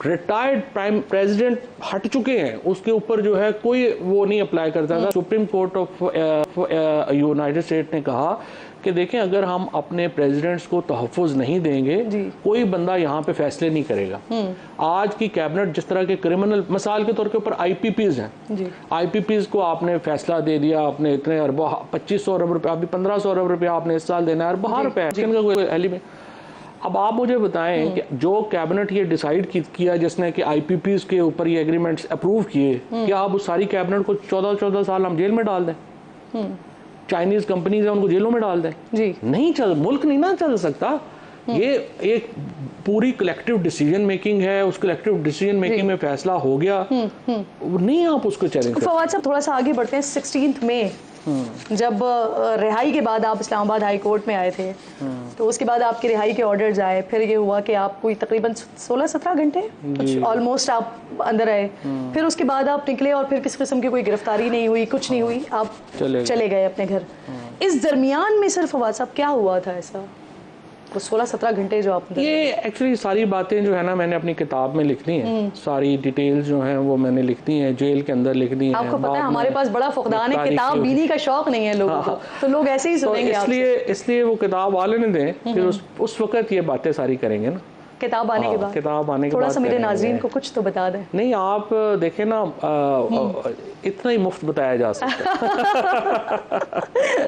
रिटायर्ड प्राइम प्रेसिडेंट हट चुके हैं, उसके ऊपर जो है कोई वो नहीं अप्लाई करता था। Supreme court of United state ने कहा कि देखें, अगर हम अपने प्रेसिडेंट्स को तहफ़्फ़ुज़ नहीं देंगे, कोई बंदा यहाँ पे फैसले नहीं करेगा। आज की कैबिनेट जिस तरह के क्रिमिनल, मिसाल के तौर के ऊपर IPPs हैं, IPPs को आपने फैसला दे दिया, आपने इतने अरबों 2500 अरब रुपये, अभी 1500 अरब रुपये आपने इस साल देना है, अरबों रुपये। अब आप मुझे बताएं कि जो कैबिनेट ये डिसाइड किया जिसने कि IPPs के ऊपर ये एग्रीमेंट्स अप्रूव किए, क्या आप उस सारी कैबिनेट को 14-14 साल हम जेल में डाल दें? चाइनीज कंपनीज है उनको जेलों में डाल दें? जी नहीं, मुल्क नहीं ना चल सकता। ये एक पूरी कलेक्टिव डिसीजन मेकिंग है, उस कलेक्टिव डिसीजन मेकिंग में फैसला हो गया, नहीं आप उसको चैलेंज कर। फवाद साहब थोड़ा सा आगे बढ़ते हैं। 16 मई जब रिहाई के बाद आप इस्लामाबाद हाई कोर्ट में आए थे, तो उसके बाद आपके रिहाई के ऑर्डर्स आए, फिर ये हुआ कि आप कोई तकरीबन 16-17 घंटे ऑलमोस्ट आप अंदर आए, फिर उसके बाद आप निकले और फिर किसी किस्म की कोई गिरफ्तारी नहीं हुई, कुछ नहीं हुई, आप चले गए अपने घर। इस दरमियान में सर फवाद साहब क्या हुआ था ऐसा, वो 16-17 घंटे जो आप? ये एक्चुअली सारी बातें जो है ना मैंने अपनी किताब में लिखनी है, सारी डिटेल्स जो हैं वो मैंने लिखनी है, जेल के अंदर लिखनी है। आपको पता है हमारे पास बड़ा फुकदान है, किताब बीनी का शौक नहीं है लोगों को, तो लोग ऐसे ही सुनेंगे। इसलिए वो किताब वाले ने दें, फिर उस वक्त ये बातें सारी करेंगे ना, किताब आने के बाद। किताब आने के थोड़ा बाद सा मेरे नाज़रीन को कुछ तो बता दें। नहीं, आप देखें ना, इतना ही मुफ्त बताया जा सकता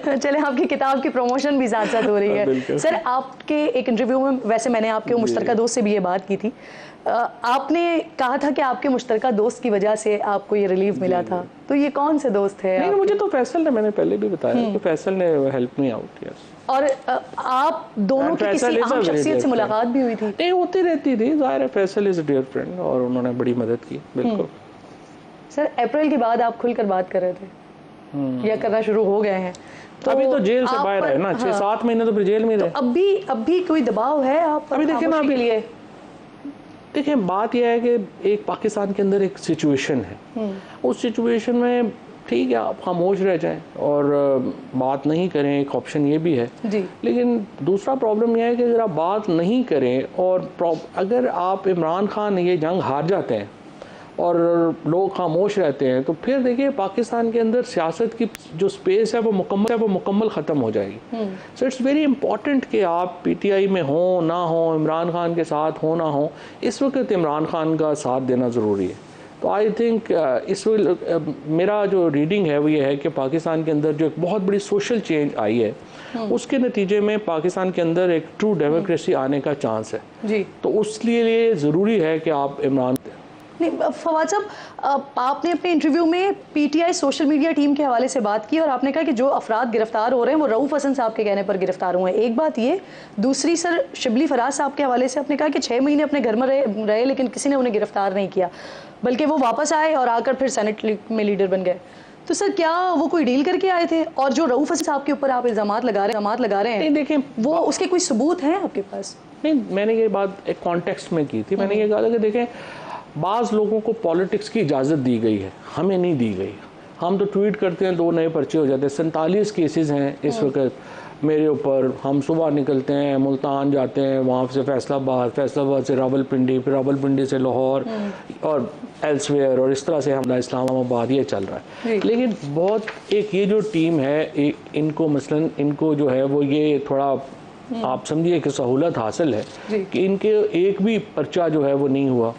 है। चले, आपकी किताब की प्रमोशन भी साथ साथ हो रही है। सर, आपके एक इंटरव्यू में, वैसे मैंने आपके मुश्तरका दोस्त से भी ये बात की थी, आपने कहा था कि आपके मुश्तरका दोस्त की वजह से आपको ये रिलीफ मिला था, तो ये कौन से दोस्त है? नहीं, मुझे तो फैसल ने, मैंने पहले भी बताया कि फैसल ने हेल्प मी आउट। यस। और आप दोनों की किसी अहम शख्सियत से मुलाकात भी हुई थी? नहीं, होती रहती थी, जाहिर है, Faisal is a dear friend और उन्होंने बड़ी मदद की। बिल्कुल। सर, अप्रैल के बाद आप खुलकर बात कर रहे थे या करना शुरू हो गए हैं? तो अभी तो जेल से बाहर है ना, 6-7 महीने तो फिर जेल में रहे। तो अब भी कोई दबाव है आप पर? अभी देखिए ना, के लिए देखें, बात यह है कि एक पाकिस्तान के अंदर एक सिचुएशन है, उस सिचुएशन में ठीक है आप खामोश रह जाएं और बात नहीं करें, एक ऑप्शन ये भी है जी। लेकिन दूसरा प्रॉब्लम यह है कि अगर आप बात नहीं करें और अगर आप इमरान खान ये जंग हार जाते हैं और लोग खामोश रहते हैं, तो फिर देखिए पाकिस्तान के अंदर सियासत की जो स्पेस है वो मुकम्मल ख़त्म हो जाएगी। सो इट्स वेरी इंपॉर्टेंट कि आप PTI में हो ना हो, इमरान खान के साथ हो ना हो, इस वक्त इमरान खान का साथ देना ज़रूरी है। तो आई थिंक मेरा जो रीडिंग है वो ये है कि पाकिस्तान के अंदर जो एक बहुत बड़ी सोशल चेंज आई है, उसके नतीजे में पाकिस्तान के अंदर एक ट्रू डेमोक्रेसी आने का चांस है जी। तो उसके लिए ज़रूरी है कि आप इमरान। नहीं फवाद साहब, आपने अपने इंटरव्यू में PTI सोशल मीडिया टीम के हवाले से बात की और आपने कहा कि जो अफराद गिरफ्तार हो रहे हैं वो रऊफ़ हसन साहब के कहने पर गिरफ्तार हुए हैं। एक बात ये, दूसरी सर शिबली फराज साहब के हवाले से आपने कहा कि 6 महीने अपने घर में रहे लेकिन किसी ने उन्हें गिरफ्तार नहीं किया, बल्कि वो वापस आए और आकर फिर सेनेट में लीडर बन गए। तो सर क्या वो कोई डील करके आए थे? और जो रऊफ़ हसन साहब के ऊपर आप इल्ज़ामात लगा रहे हैं, नहीं देखें, वो उसके कोई सबूत हैं आपके पास? नहीं, मैंने ये बात एक कॉन्टेक्स्ट में की थी। मैंने ये कहा था कि देखें, बाज़ लोगों को पॉलिटिक्स की इजाज़त दी गई है, हमें नहीं दी गई। हम तो ट्वीट करते हैं, 2 नए पर्चे हो जाते हैं। 47 केसेस हैं इस वक्त मेरे ऊपर। हम सुबह निकलते हैं, मुल्तान जाते हैं, वहाँ से फैसलाबाद से रावलपिंडी, फिर रावलपिंडी से लाहौर और एल्सवेयर, और इस तरह से हमारा इस्लामाबाद ये चल रहा है। लेकिन बहुत एक ये जो टीम है, इनको मसलन इनको जो है वो ये थोड़ा आप समझिए कि सहूलत हासिल है कि इनके एक भी पर्चा जो है वो नहीं हुआ।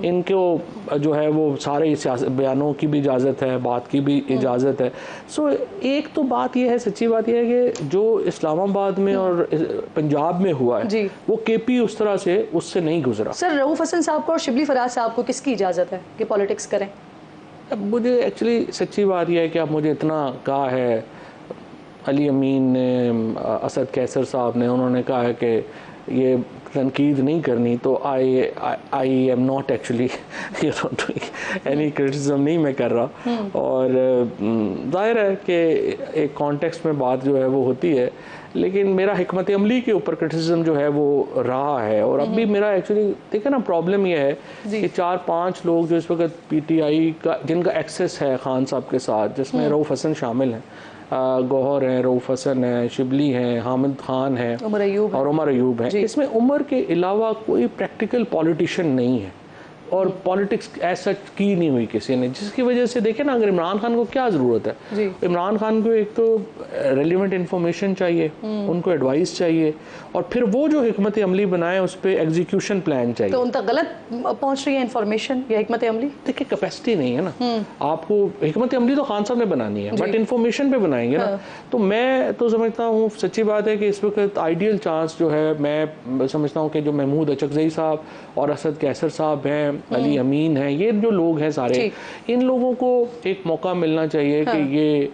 इनको जो है वो सारे बयानों की भी इजाज़त है, बात की भी इजाज़त है। सो एक तो बात यह है, सच्ची बात यह है कि जो इस्लामाबाद में और पंजाब में हुआ है वो KP उस तरह से उससे नहीं गुजरा। सर, रऊफ़ हसन साहब को और शिबली फराज साहब को किसकी इजाज़त है कि पॉलिटिक्स करें? अब मुझे एक्चुअली सच्ची बात यह है कि आप मुझे इतना कहा है, अली अमीन ने, असद कैसर साहब ने, उन्होंने कहा है कि ये तनकीद नहीं करनी, तो I am not actually any criticism नहीं मैं कर रहा। और जाहिर है कि एक कॉन्टेक्स्ट में बात जो है वो होती है, लेकिन मेरा हिकमत अमली के ऊपर क्रिटिसिज्म जो है वो रहा है। और अब भी मेरा एक्चुअली देखिए ना, प्रॉब्लम ये है कि 4-5 लोग जो इस वक्त पीटीआई का जिनका एक्सेस है खान साहब के साथ, जिसमें रऊफ़ हसन शामिल हैं, गौहर हैं, रऊफ़ हसन हैं, शिबली हैं, हामिद खान हैं और उमर अयूब हैं। इसमें उमर के अलावा कोई प्रैक्टिकल पॉलिटिशियन नहीं है और पॉलिटिक्स ऐसा की नहीं हुई किसी ने, जिसकी वजह से देखें ना, अगर इमरान खान को क्या ज़रूरत है, इमरान खान को एक तो रेलिवेंट इंफॉर्मेशन चाहिए, उनको एडवाइस चाहिए, और फिर वो जो हिकमत अमली बनाए उस पर एग्जीक्यूशन प्लान चाहिए। तो उन तक गलत पहुंच रही है इंफॉर्मेशन या हिकमत अमली? देखिए कैपेसिटी नहीं है ना, आपको हिकमत अमली तो खान साहब ने बनानी है, बट इंफॉर्मेशन पे बनाएंगे ना। तो मैं तो समझता हूँ, सच्ची बात है कि इस वक्त आइडियल चांस जो है, मैं समझता हूँ कि जो महमूद अचकज़ई साहब और असद कैसर साहब हैं, अली अमीन हैं, ये जो लोग हैं सारे, इन लोगों को एक मौका मिलना चाहिए कि ये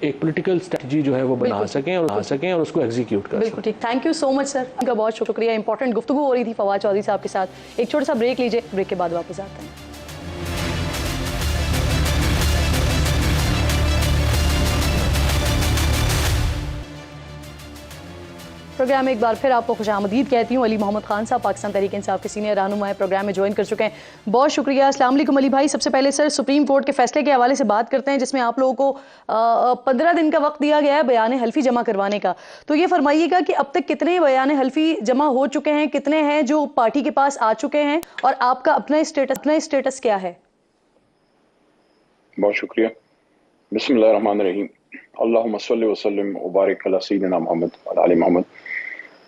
एक पॉलिटिकल स्ट्रेटजी जो है वो बना सकें और उसको एग्जीक्यूट कर सकें। बिल्कुल ठीक, thank you so much sir, उनका बहुत शुक्रिया। इंपॉर्टेंट गुफ्तगू हो रही थी फवाद चौधरी साहब के साथ। एक छोटा सा ब्रेक लीजिए, ब्रेक के बाद वापस आते हैं। प्रोग्राम में एक बार फिर आपको खुशामदीद कहती हूँ। अली मोहम्मद खान साहब पाकिस्तान तहरीक इंसाफ के सीनियर रहनुमा है, प्रोग्राम में ज्वाइन कर चुके हैं, बहुत शुक्रिया। अस्सलाम वालेकुम अली भाई। सबसे पहले सर सुप्रीम कोर्ट के फैसले के हवाले से बात करते हैं, जिसमें आप लोगों को 15 दिन का वक्त दिया गया है बयान हल्फी जमा करवाने का। तो ये फरमाइएगा कि अब तक कितने बयान हल्फी जमा हो चुके हैं, कितने हैं जो पार्टी के पास आ चुके हैं, और आपका अपना स्टेटस क्या है? बहुत शुक्रिया। बिस्मिल्लाहिर्रहमानिर्रहीम। अल्लाहुम्मा सल्लि व सल्लिम व बारिक अला सय्यिदिना मोहम्मद व आले मोहम्मद।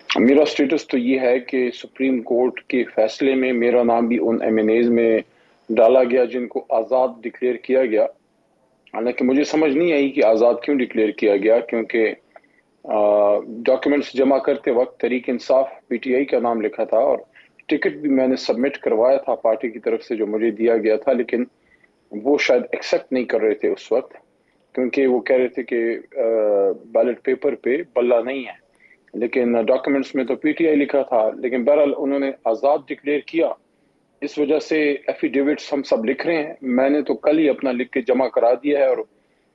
मेरा स्टेटस तो ये है कि सुप्रीम कोर्ट के फैसले में मेरा नाम भी उन एमएनएज में डाला गया जिनको आज़ाद डिक्लेयर किया गया। हालांकि मुझे समझ नहीं आई कि आज़ाद क्यों डिक्लेयर किया गया, क्योंकि डॉक्यूमेंट्स जमा करते वक्त तहरीक इंसाफ पीटीआई का नाम लिखा था और टिकट भी मैंने सबमिट करवाया था पार्टी की तरफ से जो मुझे दिया गया था, लेकिन वो शायद एक्सेप्ट नहीं कर रहे थे उस वक्त, क्योंकि वो कह रहे थे कि बैलेट पेपर पे बल्ला नहीं है, लेकिन डॉक्यूमेंट्स में तो पीटीआई लिखा था। लेकिन बहरहाल उन्होंने आज़ाद डिक्लेयर किया, इस वजह से एफिडेविट्स हम सब लिख रहे हैं। मैंने तो कल ही अपना लिख के जमा करा दिया है और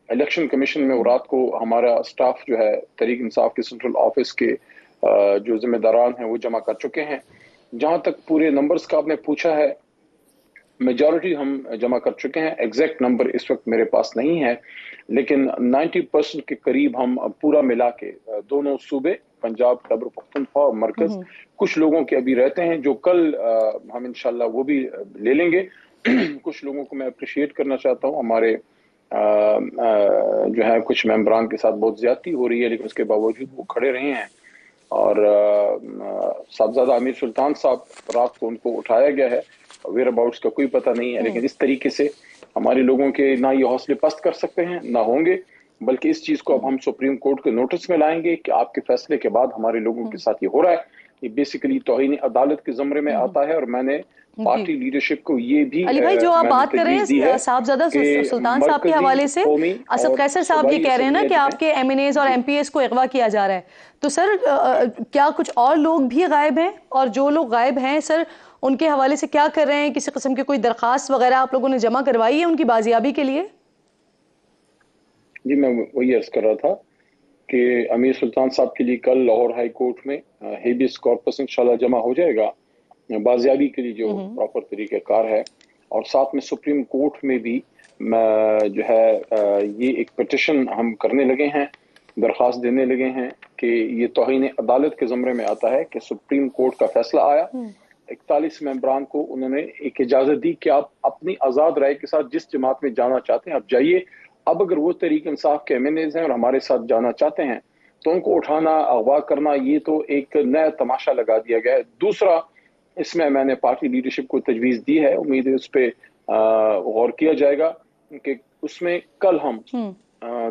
इलेक्शन कमीशन में रात को हमारा स्टाफ जो है तहरीक इंसाफ के सेंट्रल ऑफिस के जो जिम्मेदारान हैं वो जमा कर चुके हैं। जहां तक पूरे नंबर्स का आपने पूछा है, मेजॉरिटी हम जमा कर चुके हैं। एग्जैक्ट नंबर इस वक्त मेरे पास नहीं है, लेकिन 90% के करीब हम पूरा मिला के दोनों सूबे पंजाब, खैबर पख्तूनख्वा और मरकज, कुछ लोगों के अभी रहते हैं जो कल हम इंशाल्लाह वो भी ले लेंगे। कुछ लोगों को मैं अप्रिशिएट करना चाहता हूँ, हमारे जो है कुछ मेंबरान के साथ बहुत ज्यादती हो रही है, लेकिन उसके बावजूद वो खड़े रहे हैं। और साहबजादा आमिर सुल्तान साहब, रात को उनको उठाया गया है, वेयर अबाउट्स का कोई पता नहीं है, लेकिन इस तरीके से हमारे लोगों के ना ये हौसले पस्त कर सकते हैं ना होंगे, बल्कि इस चीज को अब हम सुप्रीम कोर्ट के नोटिस में लाएंगे कि आपके फैसले के बाद हमारे लोगों के साथ ये हो रहा है। ये बेसिकली तौहीन अदालत के ज़मरे में आता है और मैंने पार्टी लीडरशिप को ये भी अली भाई जो आप बात कर रहे हैं साहबजादा सुल्तान साहब के हवाले से, असद कैसर साहब ये कह रहे हैं ना कि आपके एमएनएज और एमपीएस को अगवा किया जा रहा है, तो सर क्या कुछ और लोग भी गायब हैं? और जो लोग गायब हैं सर उनके हवाले से क्या कर रहे हैं? किसी किस्म की कोई दरखास्त वगैरह आप लोगों ने जमा करवाई है उनकी बाजियाबी के लिए? जी मैं वही अर्ज कर रहा था कि अमीर सुल्तान साहब के लिए कल लाहौर हाई कोर्ट में हेबियस कॉर्पस इंशाल्लाह जमा हो जाएगा बाजियाबी के लिए जो प्रॉपर तरीक़ाकार है, और साथ में सुप्रीम कोर्ट में भी जो है ये एक पिटिशन हम करने लगे हैं, दरख्वास्त देने लगे हैं कि ये तौहीन अदालत के ज़मरे में आता है कि सुप्रीम कोर्ट का फैसला आया, 41 मेंबरान को उन्होंने एक इजाज़त दी कि आप अपनी आज़ाद राय के साथ जिस जमात में जाना चाहते हैं आप जाइए। अब अगर वो तहरीक इंसाफ के एमएनएज हैं और हमारे साथ जाना चाहते हैं तो उनको उठाना, अगवा करना, ये तो एक नया तमाशा लगा दिया गया है। दूसरा, इसमें मैंने पार्टी लीडरशिप को तजवीज़ दी है, उम्मीद है उस पर गौर किया जाएगा कि उसमें कल हम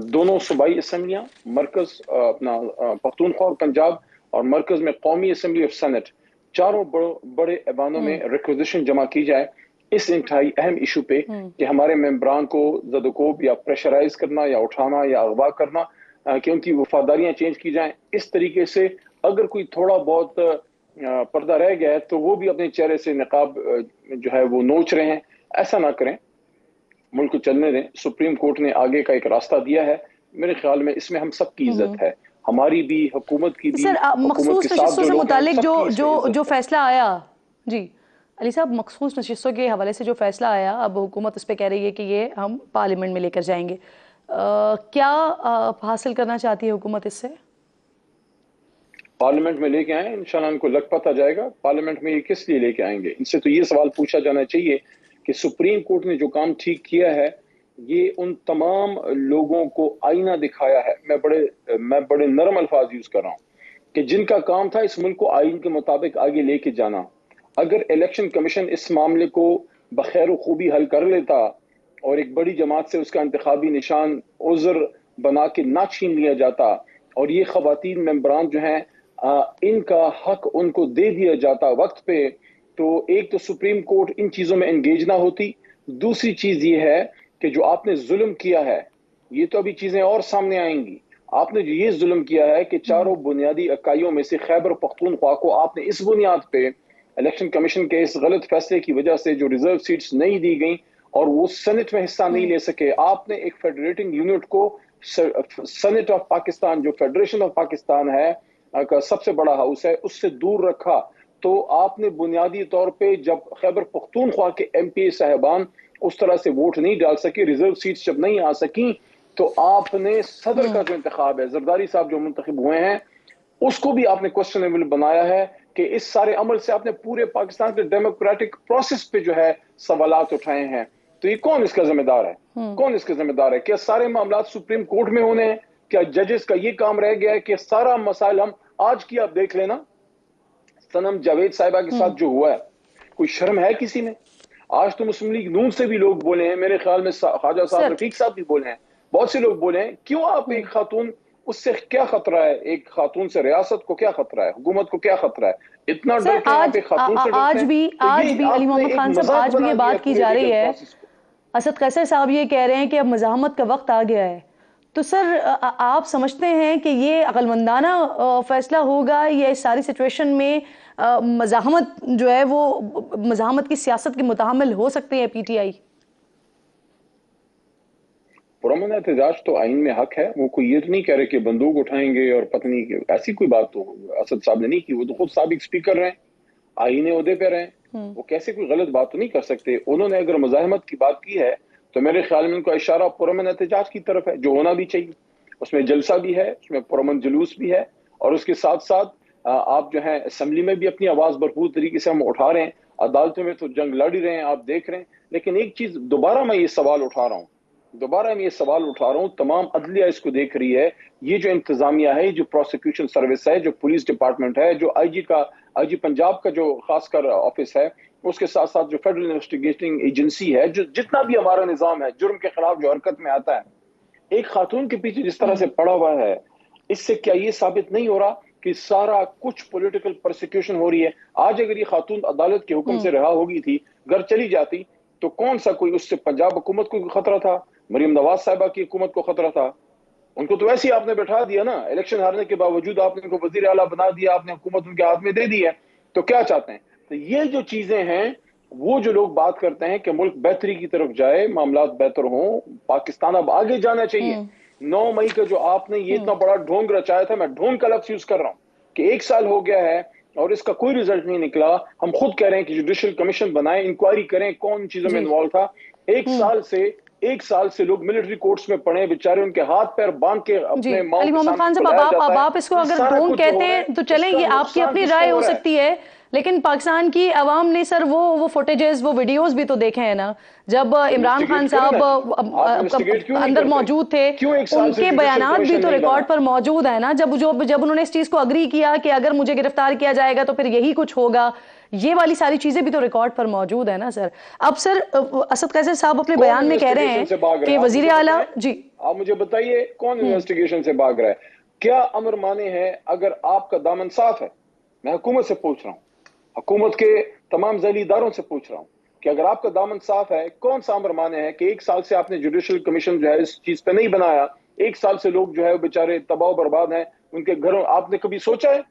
दोनों सूबाई असम्बलियाँ, मरकज़ अपना पख्तूनख्वा और पंजाब, और मरकज़ में कौमी असम्बली ऑफ सेनेट, चारों बड़े ऐवानों में रिक्वेजिशन जमा की जाए इस इंतहाई अहम इशू पे कि हमारे मेंबरान को ज़दकोब या प्रेशराइज करना या उठाना या अगवा करना कि उनकी वफादारियां चेंज की जाएं। इस तरीके से अगर कोई थोड़ा बहुत पर्दा रह गया है तो वो भी अपने चेहरे से नकाब जो है वो नोच रहे हैं। ऐसा ना करें, मुल्क को चलने दें। सुप्रीम कोर्ट ने आगे का एक रास्ता दिया है, मेरे ख्याल में इसमें हम सबकी इज्जत है, हमारी भी, हुकूमत की भी। सर हुकूमत के मखसूस साथ नशिस्तों जो से लोग हैं मुतालिक जो सबकी इसमें जो इज्जत जो है। फैसला आया, जी अली साहब, मखसूस नशिस्तों के हवाले से जो फैसला आया, अब हुकूमत उस पर कह रही है कि ये हम पार्लियामेंट में लेकर जाएंगे। क्या हासिल करना चाहती है हुकूमत इससे? पार्लियामेंट में लेके आए, इंशाल्लाह इनको लग पता जाएगा पार्लियामेंट में ये किस लिए लेके आएंगे। इनसे तो ये सवाल पूछा जाना चाहिए कि सुप्रीम कोर्ट ने जो काम ठीक किया है, ये उन तमाम लोगों को आईना दिखाया है। मैं बड़े नरम अल्फाज यूज कर रहा हूँ कि जिनका काम था इस मुल्क को आइन के मुताबिक आगे लेके जाना। अगर इलेक्शन कमीशन इस मामले को बखैर खूबी हल कर लेता और एक बड़ी जमात से उसका इंतखाबी निशान उज़्र बना के ना छीन लिया जाता और ये खवातीन मेंबरान जो हैं इनका हक उनको दे दिया जाता वक्त पे, तो एक तो सुप्रीम कोर्ट इन चीजों में एंगेज ना होती। दूसरी चीज ये है कि जो आपने जुल्म किया है, ये तो अभी चीजें और सामने आएंगी। आपने जो ये जुल्म किया है कि चारों बुनियादी इकाइयों में से खैबर पख्तूनख्वा को आपने इस बुनियाद पे इलेक्शन कमीशन के इस गलत फैसले की वजह से जो रिजर्व सीट्स नहीं दी गई और वो सेनेट में हिस्सा नहीं ले सके, आपने एक फेडरेटिंग यूनिट को सेनेट ऑफ पाकिस्तान, जो फेडरेशन ऑफ पाकिस्तान है का सबसे बड़ा हाउस है, उससे दूर रखा। तो आपने बुनियादी तौर पे जब खैबर पख्तूनख्वा के एमपी साहबान उस तरह से वोट नहीं डाल सके, रिजर्व सीट्स जब नहीं आ सकी, तो आपने सदर का जो इंतखाब है, जरदारी साहब जो मुंतखब हुए हैं, उसको भी आपने क्वेश्चनेबल बनाया है कि इस सारे अमल से आपने पूरे पाकिस्तान के डेमोक्रेटिक प्रोसेस पे जो है सवालात उठाए हैं। तो ये कौन इसका जिम्मेदार है? कौन इसका जिम्मेदार है? क्या सारे मामला सुप्रीम कोर्ट में होने हैं? क्या जजेस का ये काम रह गया है कि सारा मसाइल हम आज की आप देख लेना, सनम जावेद साहिबा के साथ जो हुआ है, कोई शर्म है किसी में? आज तो मुस्लिम लीग नून से भी लोग बोले हैं, मेरे ख्याल में ख्वाजा साहब रफीक साहब भी बोले हैं, बहुत से लोग बोले हैं, क्यों आप एक खातून, उससे क्या खतरा है? एक खातून से रियासत को क्या खतरा है? हुकूमत को क्या खतरा है? इतना डर के आप एक खातून से डरते हैं? आज भी अली मोहम्मद खान साहब, आज भी ये बात की जा रही है, असद कैसर साहब ये कह रहे हैं कि अब मज़ाहमत का वक्त आ गया है। तो सर आप समझते हैं कि ये अक्लमंदाना फैसला होगा या इस सारी सिचुएशन में मज़ाहमत जो है वो मज़ाहमत की सियासत के मुताहमिल हो सकते हैं पीटीआई? पुरअमन एहतजाज तो आइन में हक है, वो कोई ये तो नहीं कह रहे कि बंदूक उठाएंगे और पत्नी, ऐसी कोई बात तो असद साहब ने नहीं की। वो तो खुद साबिक स्पीकर रहे, आईने ओहदे पे रहे, वो कैसे कोई गलत बात तो नहीं कर सकते। उन्होंने अगर मुजाहिमत की बात की है तो मेरे ख्याल में उनका इशारा पुरअमन एहतजाज की तरफ है, जो होना भी चाहिए। उसमें जलसा भी है, उसमें पुरअमन जुलूस भी है, और उसके साथ साथ आप जो है असेंबली में भी अपनी आवाज भरपूर तरीके से हम उठा रहे हैं, अदालतों में तो जंग लड़ ही रहे हैं, आप देख रहे हैं। लेकिन एक चीज दोबारा मैं ये सवाल उठा रहा हूँ, तमाम अदलिया इसको देख रही है, ये जो इंतजामिया है, जो प्रोसिक्यूशन सर्विस है, जो पुलिस डिपार्टमेंट है, जो आईजी पंजाब का जो खासकर ऑफिस है, उसके साथ साथ जो फेडरल इन्वेस्टिगेटिंग एजेंसी है, जो जितना भी हमारा निजाम है, जुर्म के खिलाफ जो हरकत में आता है, एक खातून के पीछे जिस तरह से पड़ा हुआ है, इससे क्या ये साबित नहीं हो रहा कि सारा कुछ पॉलिटिकल प्रोसिक्यूशन हो रही है? आज अगर ये खातून अदालत के हुक्म से रिहा होगी थी, घर चली जाती, तो कौन सा कोई उससे पंजाब हुकूमत को खतरा था? मरीम नवाज साहिबा की हुकूमत को खतरा था? उनको तो वैसे ही आपने बैठा दिया ना, इलेक्शन हारने के बावजूद आपने उनको वजीर आला बना दिया, आपने हुकूमत उनके हाथ में दे दी है। तो क्या चाहते हैं? तो ये जो चीजें हैं, वो जो लोग बात करते हैं कि मुल्क बेहतरी की तरफ जाए, मामला बेहतर हो, पाकिस्तान अब आगे जाना चाहिए। 9 मई का जो आपने ये इतना बड़ा ढोंग रचाया था, मैं ढोंग का लफ्ज यूज कर रहा हूँ कि 1 साल हो गया है और इसका कोई रिजल्ट नहीं निकला। हम खुद कह रहे हैं कि जुडिशियल कमीशन बनाए, इंक्वायरी करें कौन चीजों में इन्वॉल्व था। एक साल से लोग मिलिट्री कोर्ट्स में पड़े बेचारे, उनके हाथ पैर बांध के अपने माओ अली मोहम्मद खान साहब, अब आप इसको अगर ढोंग कहते हैं तो चलें, ये आपकी अपनी राय हो सकती है, लेकिन पाकिस्तान की आवाम ने सर वो फुटेजेस, वो वीडियोस भी तो देखे हैं ना, जब इमरान खान साहब अंदर मौजूद थे, उनके बयानात भी तो रिकॉर्ड पर मौजूद है ना, जब उन्होंने इस चीज को अग्री किया कि अगर मुझे गिरफ्तार किया जाएगा तो फिर यही कुछ होगा, ये वाली सारी चीजें भी तो रिकॉर्ड पर मौजूद है ना सर। अब सर असद कैसर साहब अपने बयान में कह रहे हैं कि वजीर आला, जी आप मुझे बताइए कौन इन्वेस्टिगेशन से भाग रहा है? क्या अमर माने हैं अगर आपका दामन साफ है? मैं हुकूमत से पूछ रहा हूँ, हुकूमत के तमाम ज़ैली इदारों से पूछ रहा हूँ कि अगर आपका दामन साफ है, कौन सा अमर माने है कि 1 साल से आपने जुडिशियल कमीशन जो है इस चीज पे नहीं बनाया 1 साल से लोग जो है बेचारे तबाह बर्बाद हैं उनके घरों। आपने कभी सोचा है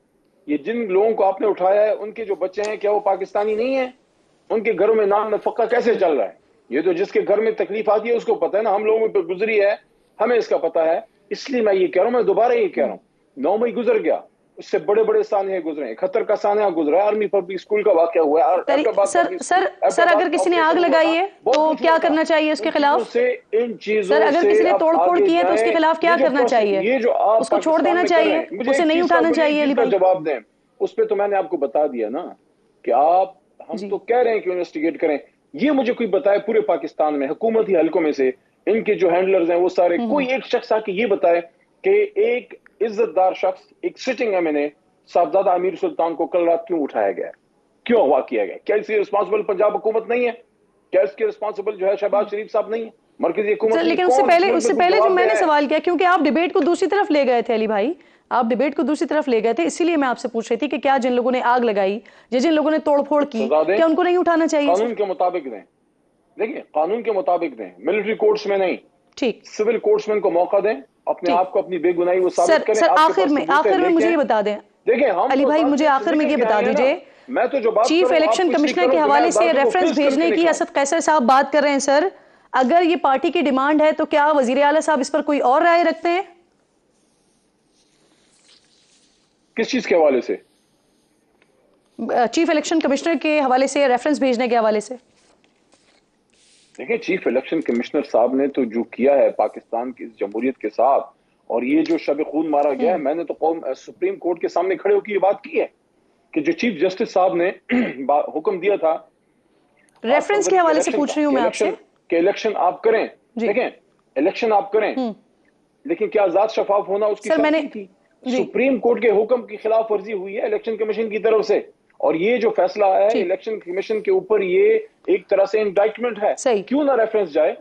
ये जिन लोगों को आपने उठाया है उनके जो बच्चे हैं क्या वो पाकिस्तानी नहीं है? उनके घरों में नाम नफका कैसे चल रहा है? ये तो जिसके घर में तकलीफ आती है उसको पता है ना, हम लोगों पर गुजरी है, हमें इसका पता है। इसलिए मैं ये कह रहा हूं, मैं दोबारा ये कह रहा हूं, 9 मई गुजर गया, उससे बड़े बड़े सानहे गुजरे, खतर का सानहा गुजरा, आर्मी पब्लिक स्कूल का वाकया हुआ है। सर अगर किसी ने आग लगाई है तो क्या करना चाहिए उसके खिलाफ? इन चीजों सर अगर किसी ने तोड़फोड़ की है तो उसके खिलाफ क्या करना चाहिए? ये जो आप उसको छोड़ देना चाहिए, उसे नहीं उठाना चाहिए? अली भाई जवाब दें उस पर। तो मैंने आपको बता दिया ना कि हम तो कह रहे हैं कि इन्वेस्टिगेट करें। ये मुझे कोई बताए पूरे पाकिस्तान में हुकूमती हलकों में से इनके जो हैंडलर्स हैं वो सारे, कोई एक शख्स आके ये बताए कि एक इज्जतदार शख्स, एक सिटिंग एमएनए साहबजादा अमीर सुल्तान को कल रात क्यों उठाया गया, क्यों अगवा किया गया? क्या इसकी रिस्पॉन्सिबल पंजाब हुकूमत नहीं है? क्या इसके रिस्पॉन्सिबल जो है शहबाज शरीफ साहब नहीं है, मरकजी हुकूमत? लेकिन उससे पहले जो मैंने सवाल किया, क्योंकि आप डिबेट को दूसरी तरफ ले गए थे अली भाई, आप डिबेट को दूसरी तरफ ले गए थे, इसीलिए मैं आपसे पूछ रही थी कि क्या जिन लोगों ने आग लगाई या जिन लोगों ने तोड़फोड़ की क्या उनको नहीं उठाना चाहिए? कानून के मुताबिक दें, देखिए कानून के मुताबिक दें, मिलिट्री कोर्ट्स में नहीं, ठीक, सिविल कोर्ट्स में इनको मौका दें, अपने आप को अपनी बेगुनाही वो साबित करें। सर आखिर में मुझे ये बता दें, देखिए हम अली भाई मुझे आखिर में ये बता दीजिए, मैं तो जो बात चीफ इलेक्शन कमिश्नर के हवाले से रेफरेंस भेजने की असद कैसर साहब बात कर रहे हैं। सर अगर ये पार्टी की डिमांड है तो क्या वजीर आला साहब इस पर कोई और राय रखते हैं? किस चीज के हवाले से? चीफ इलेक्शन कमिश्नर के हवाले से, रेफरेंस भेजने के हवाले से। देखिए चीफ इलेक्शन कमिश्नर साहब ने तो जो किया है पाकिस्तान की जमहूरियत के साथ, और ये जो शब खून मारा गया है, मैंने तो सुप्रीम कोर्ट के सामने खड़े होकर ये बात की है कि जो चीफ जस्टिस साहब ने हुक्म दिया था, रेफरेंस के हवाले से पूछ रही हूं मैं आपसे, कि इलेक्शन आप करें, देखें इलेक्शन आप करें लेकिन क्या आजाद शफाफ होना उसकी सर मैंने थी? सुप्रीम कोर्ट के हुक्म की खिलाफ वर्जी हुई है इलेक्शन कमीशन की तरफ से, और ये जो फैसला आया है इलेक्शन कमीशन के ऊपर, ये एक तरह से इंडाइटमेंट है। क्यों ना रेफरेंस जाए?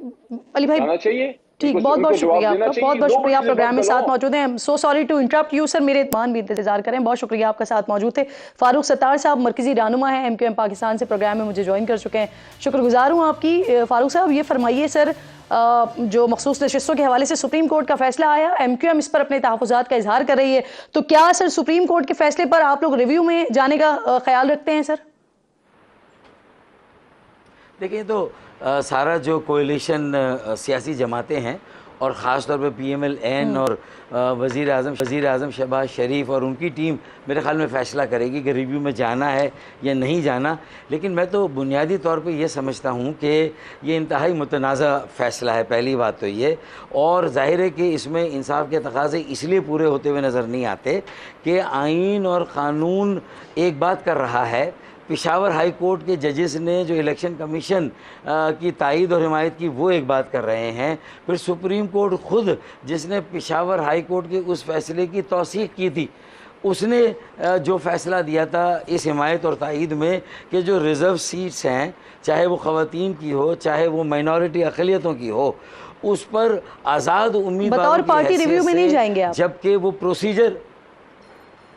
अली भाई जाना चाहिए। ठीक, बहुत बहुत शुक्रिया आपका, बहुत बहुत शुक्रिया। प्रोग्राम में साथ मौजूद हैं, so sorry to interrupt you sir, मेरे मान भी इंतजार करें। बहुत शुक्रिया आपका साथ मौजूद थे। फारूक सत्तार साहब मरकजी रहनुमा है एमक्यूएम पाकिस्तान से, प्रोग्राम में मुझे ज्वाइन कर चुके हैं, शुक्रगुजार हूँ आपकी। फारूक साहब ये फरमाइए सर, जो मखसूस नशिस्तों के हवाले से सुप्रीम कोर्ट का फैसला आया, एमक्यूएम इस पर अपने तहफ़्फ़ुज़ात का इजहार कर रही है, तो क्या सर सुप्रीम कोर्ट के फैसले पर आप लोग रिव्यू में जाने का ख्याल रखते हैं सर? देखिए तो सारा जो कोalition सियासी जमातें हैं और ख़ास तौर पे PMLN और वज़ीर आज़म शहबाज शरीफ और उनकी टीम मेरे ख़्याल में फ़ैसला करेगी कि रिव्यू में जाना है या नहीं जाना। लेकिन मैं तो बुनियादी तौर पे ये समझता हूँ कि ये इंतहाई मुतनाज़ा फ़ैसला है, पहली बात तो ये। और ज़ाहिर है कि इसमें इंसाफ के तकाज़े इसलिए पूरे होते हुए नज़र नहीं आते कि आइन और क़ानून एक बात कर रहा है, पेशावर हाई कोर्ट के जजेस ने जो इलेक्शन कमीशन की तायद और हिमायत की वो एक बात कर रहे हैं, फिर सुप्रीम कोर्ट ख़ुद जिसने पेशावर हाई कोर्ट के उस फैसले की तौसीक़ की थी, उसने जो फ़ैसला दिया था इस हिमायत और तायद में कि जो रिज़र्व सीट्स हैं, चाहे वो ख़वातीन की हो चाहे वो माइनॉरिटी अक़लियतों की हो, उस पर आज़ाद उम्मीदवार पार्टी रिव्यू में नहीं जाएंगे आप, जबकि वो प्रोसीजर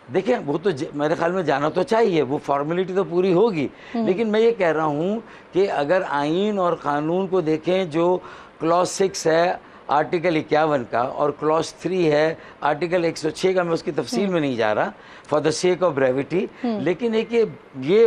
देखिए वो तो मेरे ख्याल में जाना तो चाहिए, वो फॉर्मेलिटी तो पूरी होगी। लेकिन मैं ये कह रहा हूँ कि अगर आइन और क़ानून को देखें, जो क्लॉज 6 है आर्टिकल 51 का और क्लॉज 3 है आर्टिकल 106 का, मैं उसकी तफसील में नहीं जा रहा for the sake of brevity, लेकिन एक ये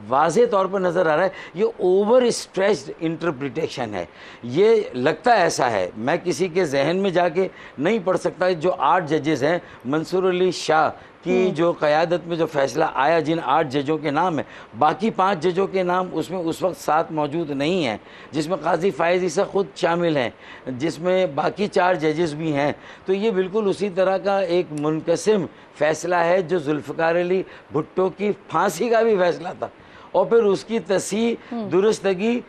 वाज़े तौर पर नज़र आ रहा है ये ओवर स्ट्रेच्ड इंटरप्रिटेशन है। ये लगता ऐसा है, मैं किसी के जहन में जाके नहीं पढ़ सकता। जो 8 जजेस हैं, मंसूर अली शाह की जो क़यादत में जो फ़ैसला आया, जिन 8 जजों के नाम है, बाकी 5 जजों के नाम उसमें उस वक्त साथ मौजूद नहीं हैं, जिसमें काजी फ़ायज़ ईसा ख़ुद शामिल हैं, जिसमें बाकी 4 जजेस भी हैं। तो ये बिल्कुल उसी तरह का एक मुनक़सिम फ़ैसला है जो जुल्फ़िकार अली भुट्टो की फांसी का भी फ़ैसला था, और फिर उसकी तसीह दुरुस्तगी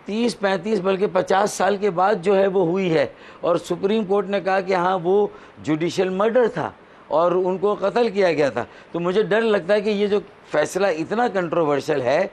30-35 बल्कि 50 साल के बाद जो है वो हुई है, और सुप्रीम कोर्ट ने कहा कि हाँ वो जुडिशल मर्डर था और उनको कत्ल किया गया था। तो मुझे डर लगता है कि ये जो फ़ैसला इतना कंट्रोवर्शियल है,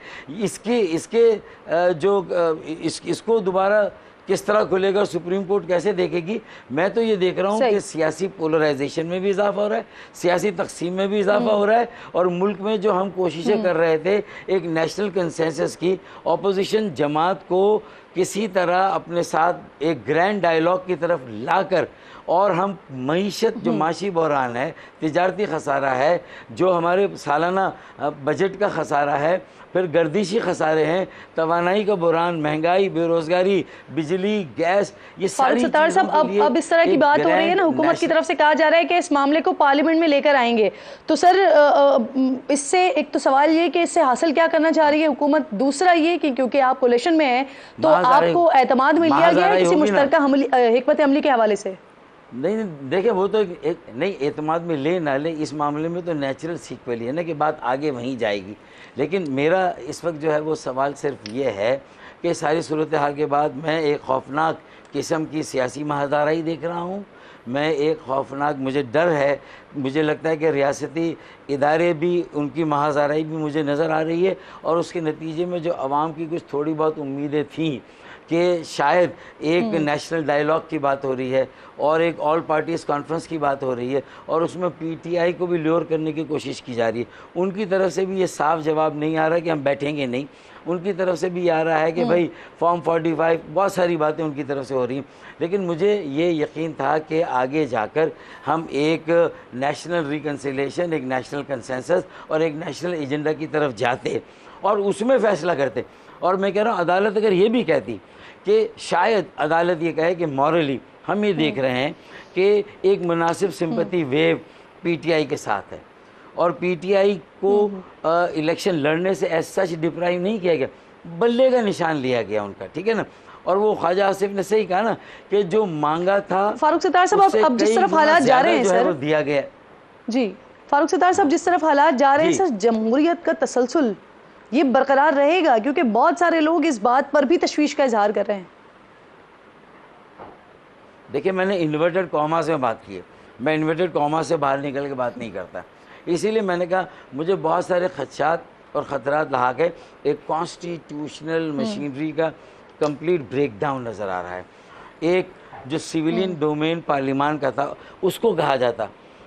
इसको दोबारा किस तरह खुलेगा, सुप्रीम कोर्ट कैसे देखेगी। मैं तो ये देख रहा हूँ कि सियासी पोलराइजेशन में भी इजाफा हो रहा है, सियासी तकसीम में भी इजाफा हो रहा है, और मुल्क में जो हम कोशिशें कर रहे थे एक नेशनल कंसेंसस की, अपोजिशन जमात को किसी तरह अपने साथ एक ग्रैंड डायलॉग की तरफ लाकर, और हम मईशत जो माशी बहरान है, तिजारती खसारा है, जो हमारे सालाना बजट का खसारा है, फिर गर्दिशी खसारे हैं, तवानाई का बहरान, महंगाई, बेरोज़गारी, बिजली, गैस, ये सारी सत्तार चीज़ों साहब, के लिए अब इस तरह की एक बात हो रही है ना, ग्रैंड हुकूमत की तरफ से कहा जा रहा है कि इस मामले को पार्लियामेंट में लेकर आएंगे। तो सर इससे एक तो सवाल ये कि इससे हासिल क्या करना चाह रही है हुकूमत, दूसरा ये कि क्योंकि आप कोलिशन में हैं तो आपको एतमाद मिल गया गया है किसी मुश्तरका हिकमत अमली के हवाले से? नहीं, देखिए वो तो नहीं, एतमाद में ले ना ले, इस मामले में तो नेचुरल सीक्वल ही है ना कि बात आगे वहीं जाएगी। लेकिन मेरा इस वक्त जो है वो सवाल सिर्फ ये है कि सारी सूरत हाल के बाद मैं एक खौफनाक किस्म की सियासी महादाराई देख रहा हूँ। मैं एक खौफनाक, मुझे डर है, मुझे लगता है कि रियासती इदारे भी, उनकी महादाराई भी मुझे नज़र आ रही है, और उसके नतीजे में जो आवाम की कुछ थोड़ी बहुत उम्मीदें थीं कि शायद एक नेशनल डायलॉग की बात हो रही है और एक ऑल पार्टीज़ कॉन्फ्रेंस की बात हो रही है, और उसमें पीटीआई को भी ल्योर करने की कोशिश की जा रही है। उनकी तरफ से भी ये साफ जवाब नहीं आ रहा कि हम बैठेंगे नहीं, उनकी तरफ से भी आ रहा है कि भाई फॉर्म 45, बहुत सारी बातें उनकी तरफ से हो रही हैं। लेकिन मुझे ये यकीन था कि आगे जाकर हम एक नेशनल रिकन्सिलिएशन, एक नेशनल कंसेंसस और एक नेशनल एजेंडा की तरफ जाते और उसमें फ़ैसला करते। और मैं कह रहा हूँ, अदालत अगर ये भी कहती कि शायद अदालत ये कहे कि मॉरली हम ये देख रहे हैं कि एक मुनासिब सिंपैथी वेव पीटीआई के साथ है, और पीटीआई को इलेक्शन लड़ने से एज सच डिप्राइव नहीं किया गया, बल्ले का निशान लिया गया उनका, ठीक है ना। और वो ख्वाजा आसिफ ने सही कहा ना कि जो मांगा था, फारूक सत्तार साहब, अब जिस तरफ हालात जा रहे हैं सर, वो दिया गया जी। फारूक सत्तार साहब, जिस तरफ हालात जा रहे हैं सर, जमहूरियत का तसलसल ये बरकरार रहेगा? क्योंकि बहुत सारे लोग इस बात पर भी तशवीश का इजहार कर रहे हैं। देखिए, मैंने इन्वर्टेड कॉमा से बात की है, मैं इन्वर्टेड कॉमा से बाहर निकल के बात नहीं करता। इसीलिए मैंने कहा मुझे बहुत सारे खदशात और ख़तरात लहा के एक कॉन्स्टिट्यूशनल मशीनरी का कंप्लीट ब्रेकडाउन नज़र आ रहा है। एक जो सिविलियन डोमेन पार्लियामान का था, उसको कहा जाता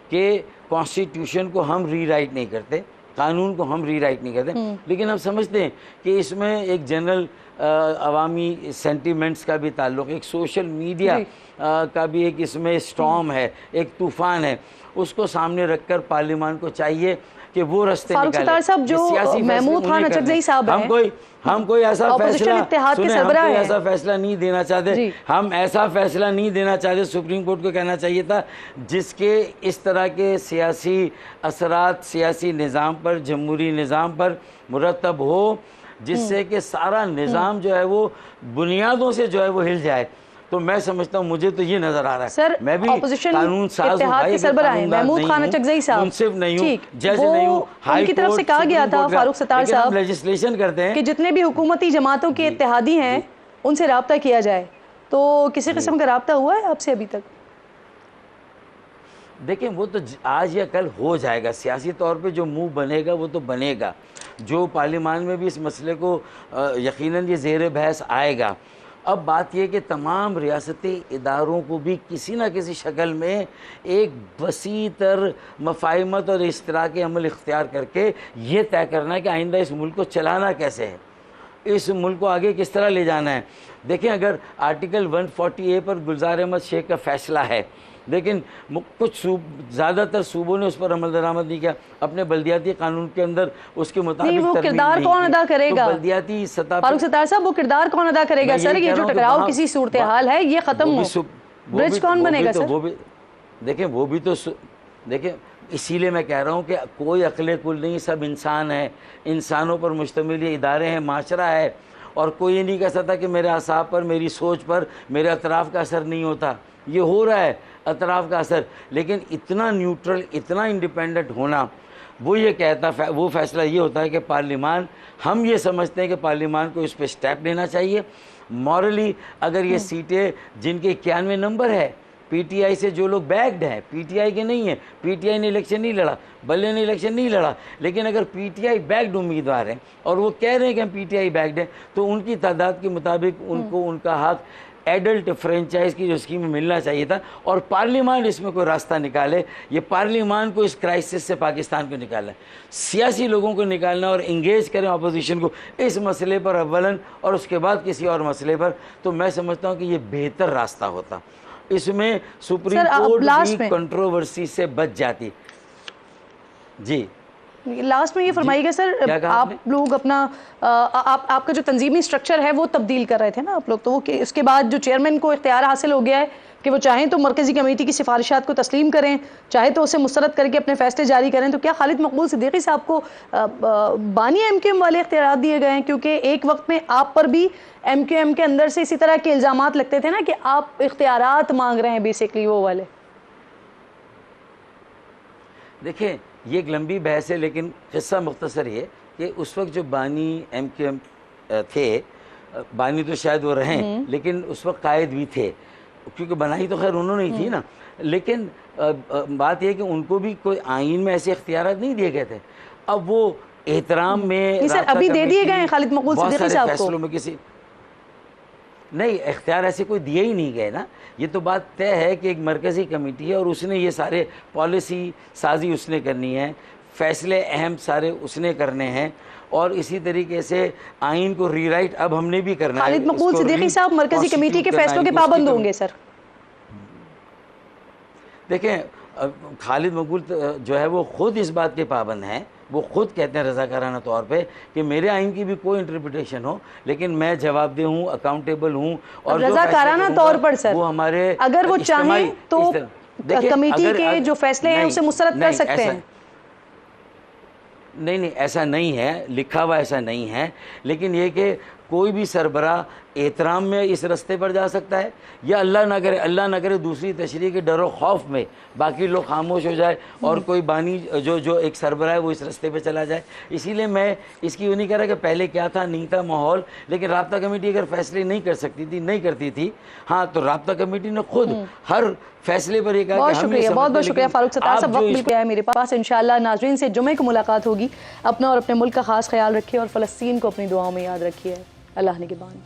कि कॉन्स्टिट्यूशन को हम रीराइट नहीं करते, कानून को हम रीराइट नहीं करते, लेकिन हम समझते हैं कि इसमें एक जनरल अवामी सेंटिमेंट्स का भी ताल्लुक़, एक सोशल मीडिया का भी एक इसमें स्टॉर्म है, एक तूफ़ान है। उसको सामने रखकर पार्लियामान को चाहिए कि वो रास्ते निकाले। साहब, जो महमूद खान अचकज़ई साहब हैं, हम कोई ऐसा फैसला नहीं देना चाहते, हम ऐसा फैसला नहीं देना चाहते। सुप्रीम कोर्ट को कहना चाहिए था जिसके इस तरह के सियासी असरात सियासी निज़ाम पर, जमहूरी निज़ाम पर मुरतब हो, जिससे कि सारा निज़ाम जो है वो बुनियादों से जो है वो हिल जाए। तो मैं समझता हूँ, मुझे तो ये नजर आ रहा है सर, मैं भी कानून साज हूं भाई, महमूद खान अचकज़ई साहब, मुनसिफ नहीं हूँ, जज नहीं हूँ, उनकी तरफ से कहा गया था फारूक सत्तार साहब, लेजिस्लेशन करते हैं कि जितने भी हुकूमती जमातों के इत्तेहादी हैं उनसे राब्ता किया जाए। तो किसी किस्म का राब्ता हुआ है आपसे अभी तक? देखिए, वो तो आज या कल हो जाएगा, सियासी तौर पे जो मुंह बनेगा वो तो बनेगा। जो पार्लियामान में भी इस मसले को यकीनन ये ज़ेर बहस आएगा। अब बात यह कि तमाम रियासती इदारों को भी किसी न किसी शक्ल में एक वसी तर मफाहिमत और इश्तराकी अमल इख्तियार करके ये तय करना है कि आइंदा इस मुल्क को चलाना कैसे है, इस मुल्क को आगे किस तरह ले जाना है। देखें, अगर आर्टिकल 140A पर गुलजार अहमद शेख का फ़ैसला है, लेकिन कुछ ज़्यादातर सूबों ने उस पर अमल दरामद नहीं किया, अपने बल्दियाती कानून के अंदर उसके मुताबिक वो किरदार कौन अदा करेगा? तो बल्दियाती सतह फारूक सत्तार साहब, वो किरदार कौन अदा करेगा सर? ये जो टकराव किसी सूरत हाल है ये खत्म हो, ब्रिज कौन बनेगा सर? वो भी देखें, वो भी तो देखें, इसीलिए मैं कह रहा हूँ कि कोई अक्ल कुल नहीं, सब इंसान है, इंसानों पर मुश्तमिल ये इदारे हैं, माशरा है, और कोई ये नहीं कह सकता कि मेरे असाब पर, मेरी सोच पर, मेरे अतराफ़ का असर नहीं होता। ये हो रहा है अतराफ़ का असर, लेकिन इतना न्यूट्रल, इतना इंडिपेंडेंट होना, वो ये कहता, वो फैसला ये होता है कि पार्लियामान, हम ये समझते हैं कि पार्लियामान को इस पर स्टेप लेना चाहिए। मॉरली अगर ये सीटें जिनके 91 नंबर है, पीटीआई से जो लोग बैक्ड हैं, पीटीआई के नहीं है, पीटीआई ने इलेक्शन नहीं लड़ा, बल्ले ने इलेक्शन नहीं लड़ा, लेकिन अगर पीटीआई बैक्ड उम्मीदवार हैं और वो कह रहे हैं कि हम पीटीआई बैक्ड हैं, तो उनकी तादाद के मुताबिक उनको उनका हक एडल्ट फ्रेंचाइज की जो स्कीम मिलना चाहिए था, और पार्लियामान इसमें कोई रास्ता निकाले। ये पार्लियामान को इस क्राइसिस से पाकिस्तान को निकालना है, सियासी लोगों को निकालना और इंगेज करें अपोजिशन को इस मसले पर अव्वलन, और उसके बाद किसी और मसले पर। तो मैं समझता हूँ कि ये बेहतर रास्ता होता। इसमें सुप्रीम कोर्ट भी कंट्रोवर्सी से बच जाती। जी लास्ट में ये फरमाइएगा सर, आप लोग अपना आपका जो तंजीमी स्ट्रक्चर है वो तब्दील कर रहे थे ना आप लोग, तो वो उसके बाद जो चेयरमैन को इख्तियार हासिल हो गया है कि वो चाहें तो मरकज़ी कमेटी की सिफारिशात को तस्लीम करें, चाहे तो उसे मुस्तरद करके अपने फैसले जारी करें, तो क्या खालिद मकबूल सिद्दीकी साहब को बानी MQM वाले इख्तियार दिए गए हैं? क्योंकि एक वक्त में आप पर भी MQM के अंदर से इसी तरह के इल्ज़ामात लगते थे ना कि आप इख्तियारात मांग रहे हैं बेसिकली वो वाले। देखिए ये एक लंबी बहस है, लेकिन किस्सा मुख्तसर ये कि उस वक्त जो बानी MQM थे, बानी तो शायद वो रहें लेकिन उस वक्त कायद भी थे, क्योंकि बनाई तो खैर उन्होंने ही थी ना। लेकिन बात यह कि उनको भी कोई आइन में ऐसे इख्तियारात नहीं दिए गए थे। अब वो एहतराम में सर अभी दे दिए गए हैं खालिद मकबूल सिद्दीकी साहब को, फैसलों में किसी नहीं इख्तियार ऐसे कोई दिए ही नहीं गए ना। ये तो बात तय है कि एक मरकज़ी कमेटी है और उसने ये सारे पॉलिसी साजी उसने करनी है, फैसले अहम सारे उसने करने हैं, और इसी तरीके से आइन को रीराइट अब हमने भी करना है। खालिद मकबूल सिद्दीकी साहब मरकज़ी कमेटी के फैसलों के पाबंद होंगे सर? देखें खालिद मकबूल जो है वो खुद इस बात के पाबंद हैं, वो खुद कहते हैं रज़ाकाराना तौर पे कि मेरे आइन की भी कोई इंटरप्रिटेशन हो लेकिन मैं जवाबदेह हूँ, अकाउंटेबल हूँ। और रज़ाकाराना तौर पर सर वो हमारे अगर वो चाहें तो कमेटी के जो फैसले हैं उसे मुस्तरद कर सकते हैं। नहीं ऐसा नहीं है, लिखा हुआ ऐसा नहीं है, लेकिन ये कि कोई भी सरबरा एहतराम में इस रास्ते पर जा सकता है, या अल्लाह ना करे दूसरी तशरीह के डर खौफ में बाकी लोग खामोश हो जाए और कोई बानी जो एक सरबरा है वो इस रास्ते पे चला जाए। इसीलिए मैं इसकी वो नहीं कह रहा कि पहले क्या था नहीं था माहौल, लेकिन राब्ता कमेटी अगर फैसले नहीं कर सकती थी, नहीं करती थी, हाँ तो राब्ता कमेटी ने खुद हर फैसले पर एक बहुत बहुत शुक्रिया फारूक सत्तार साहब, वक्त मिल गया है मेरे पास। इंशाल्लाह नाज़रीन से जुमे को मुलाकात होगी। अपना और अपने मुल्क का खास ख्याल रखिए और फ़लस्तीन को अपनी दुआओं में याद रखिए। अल्लाह निगहबान।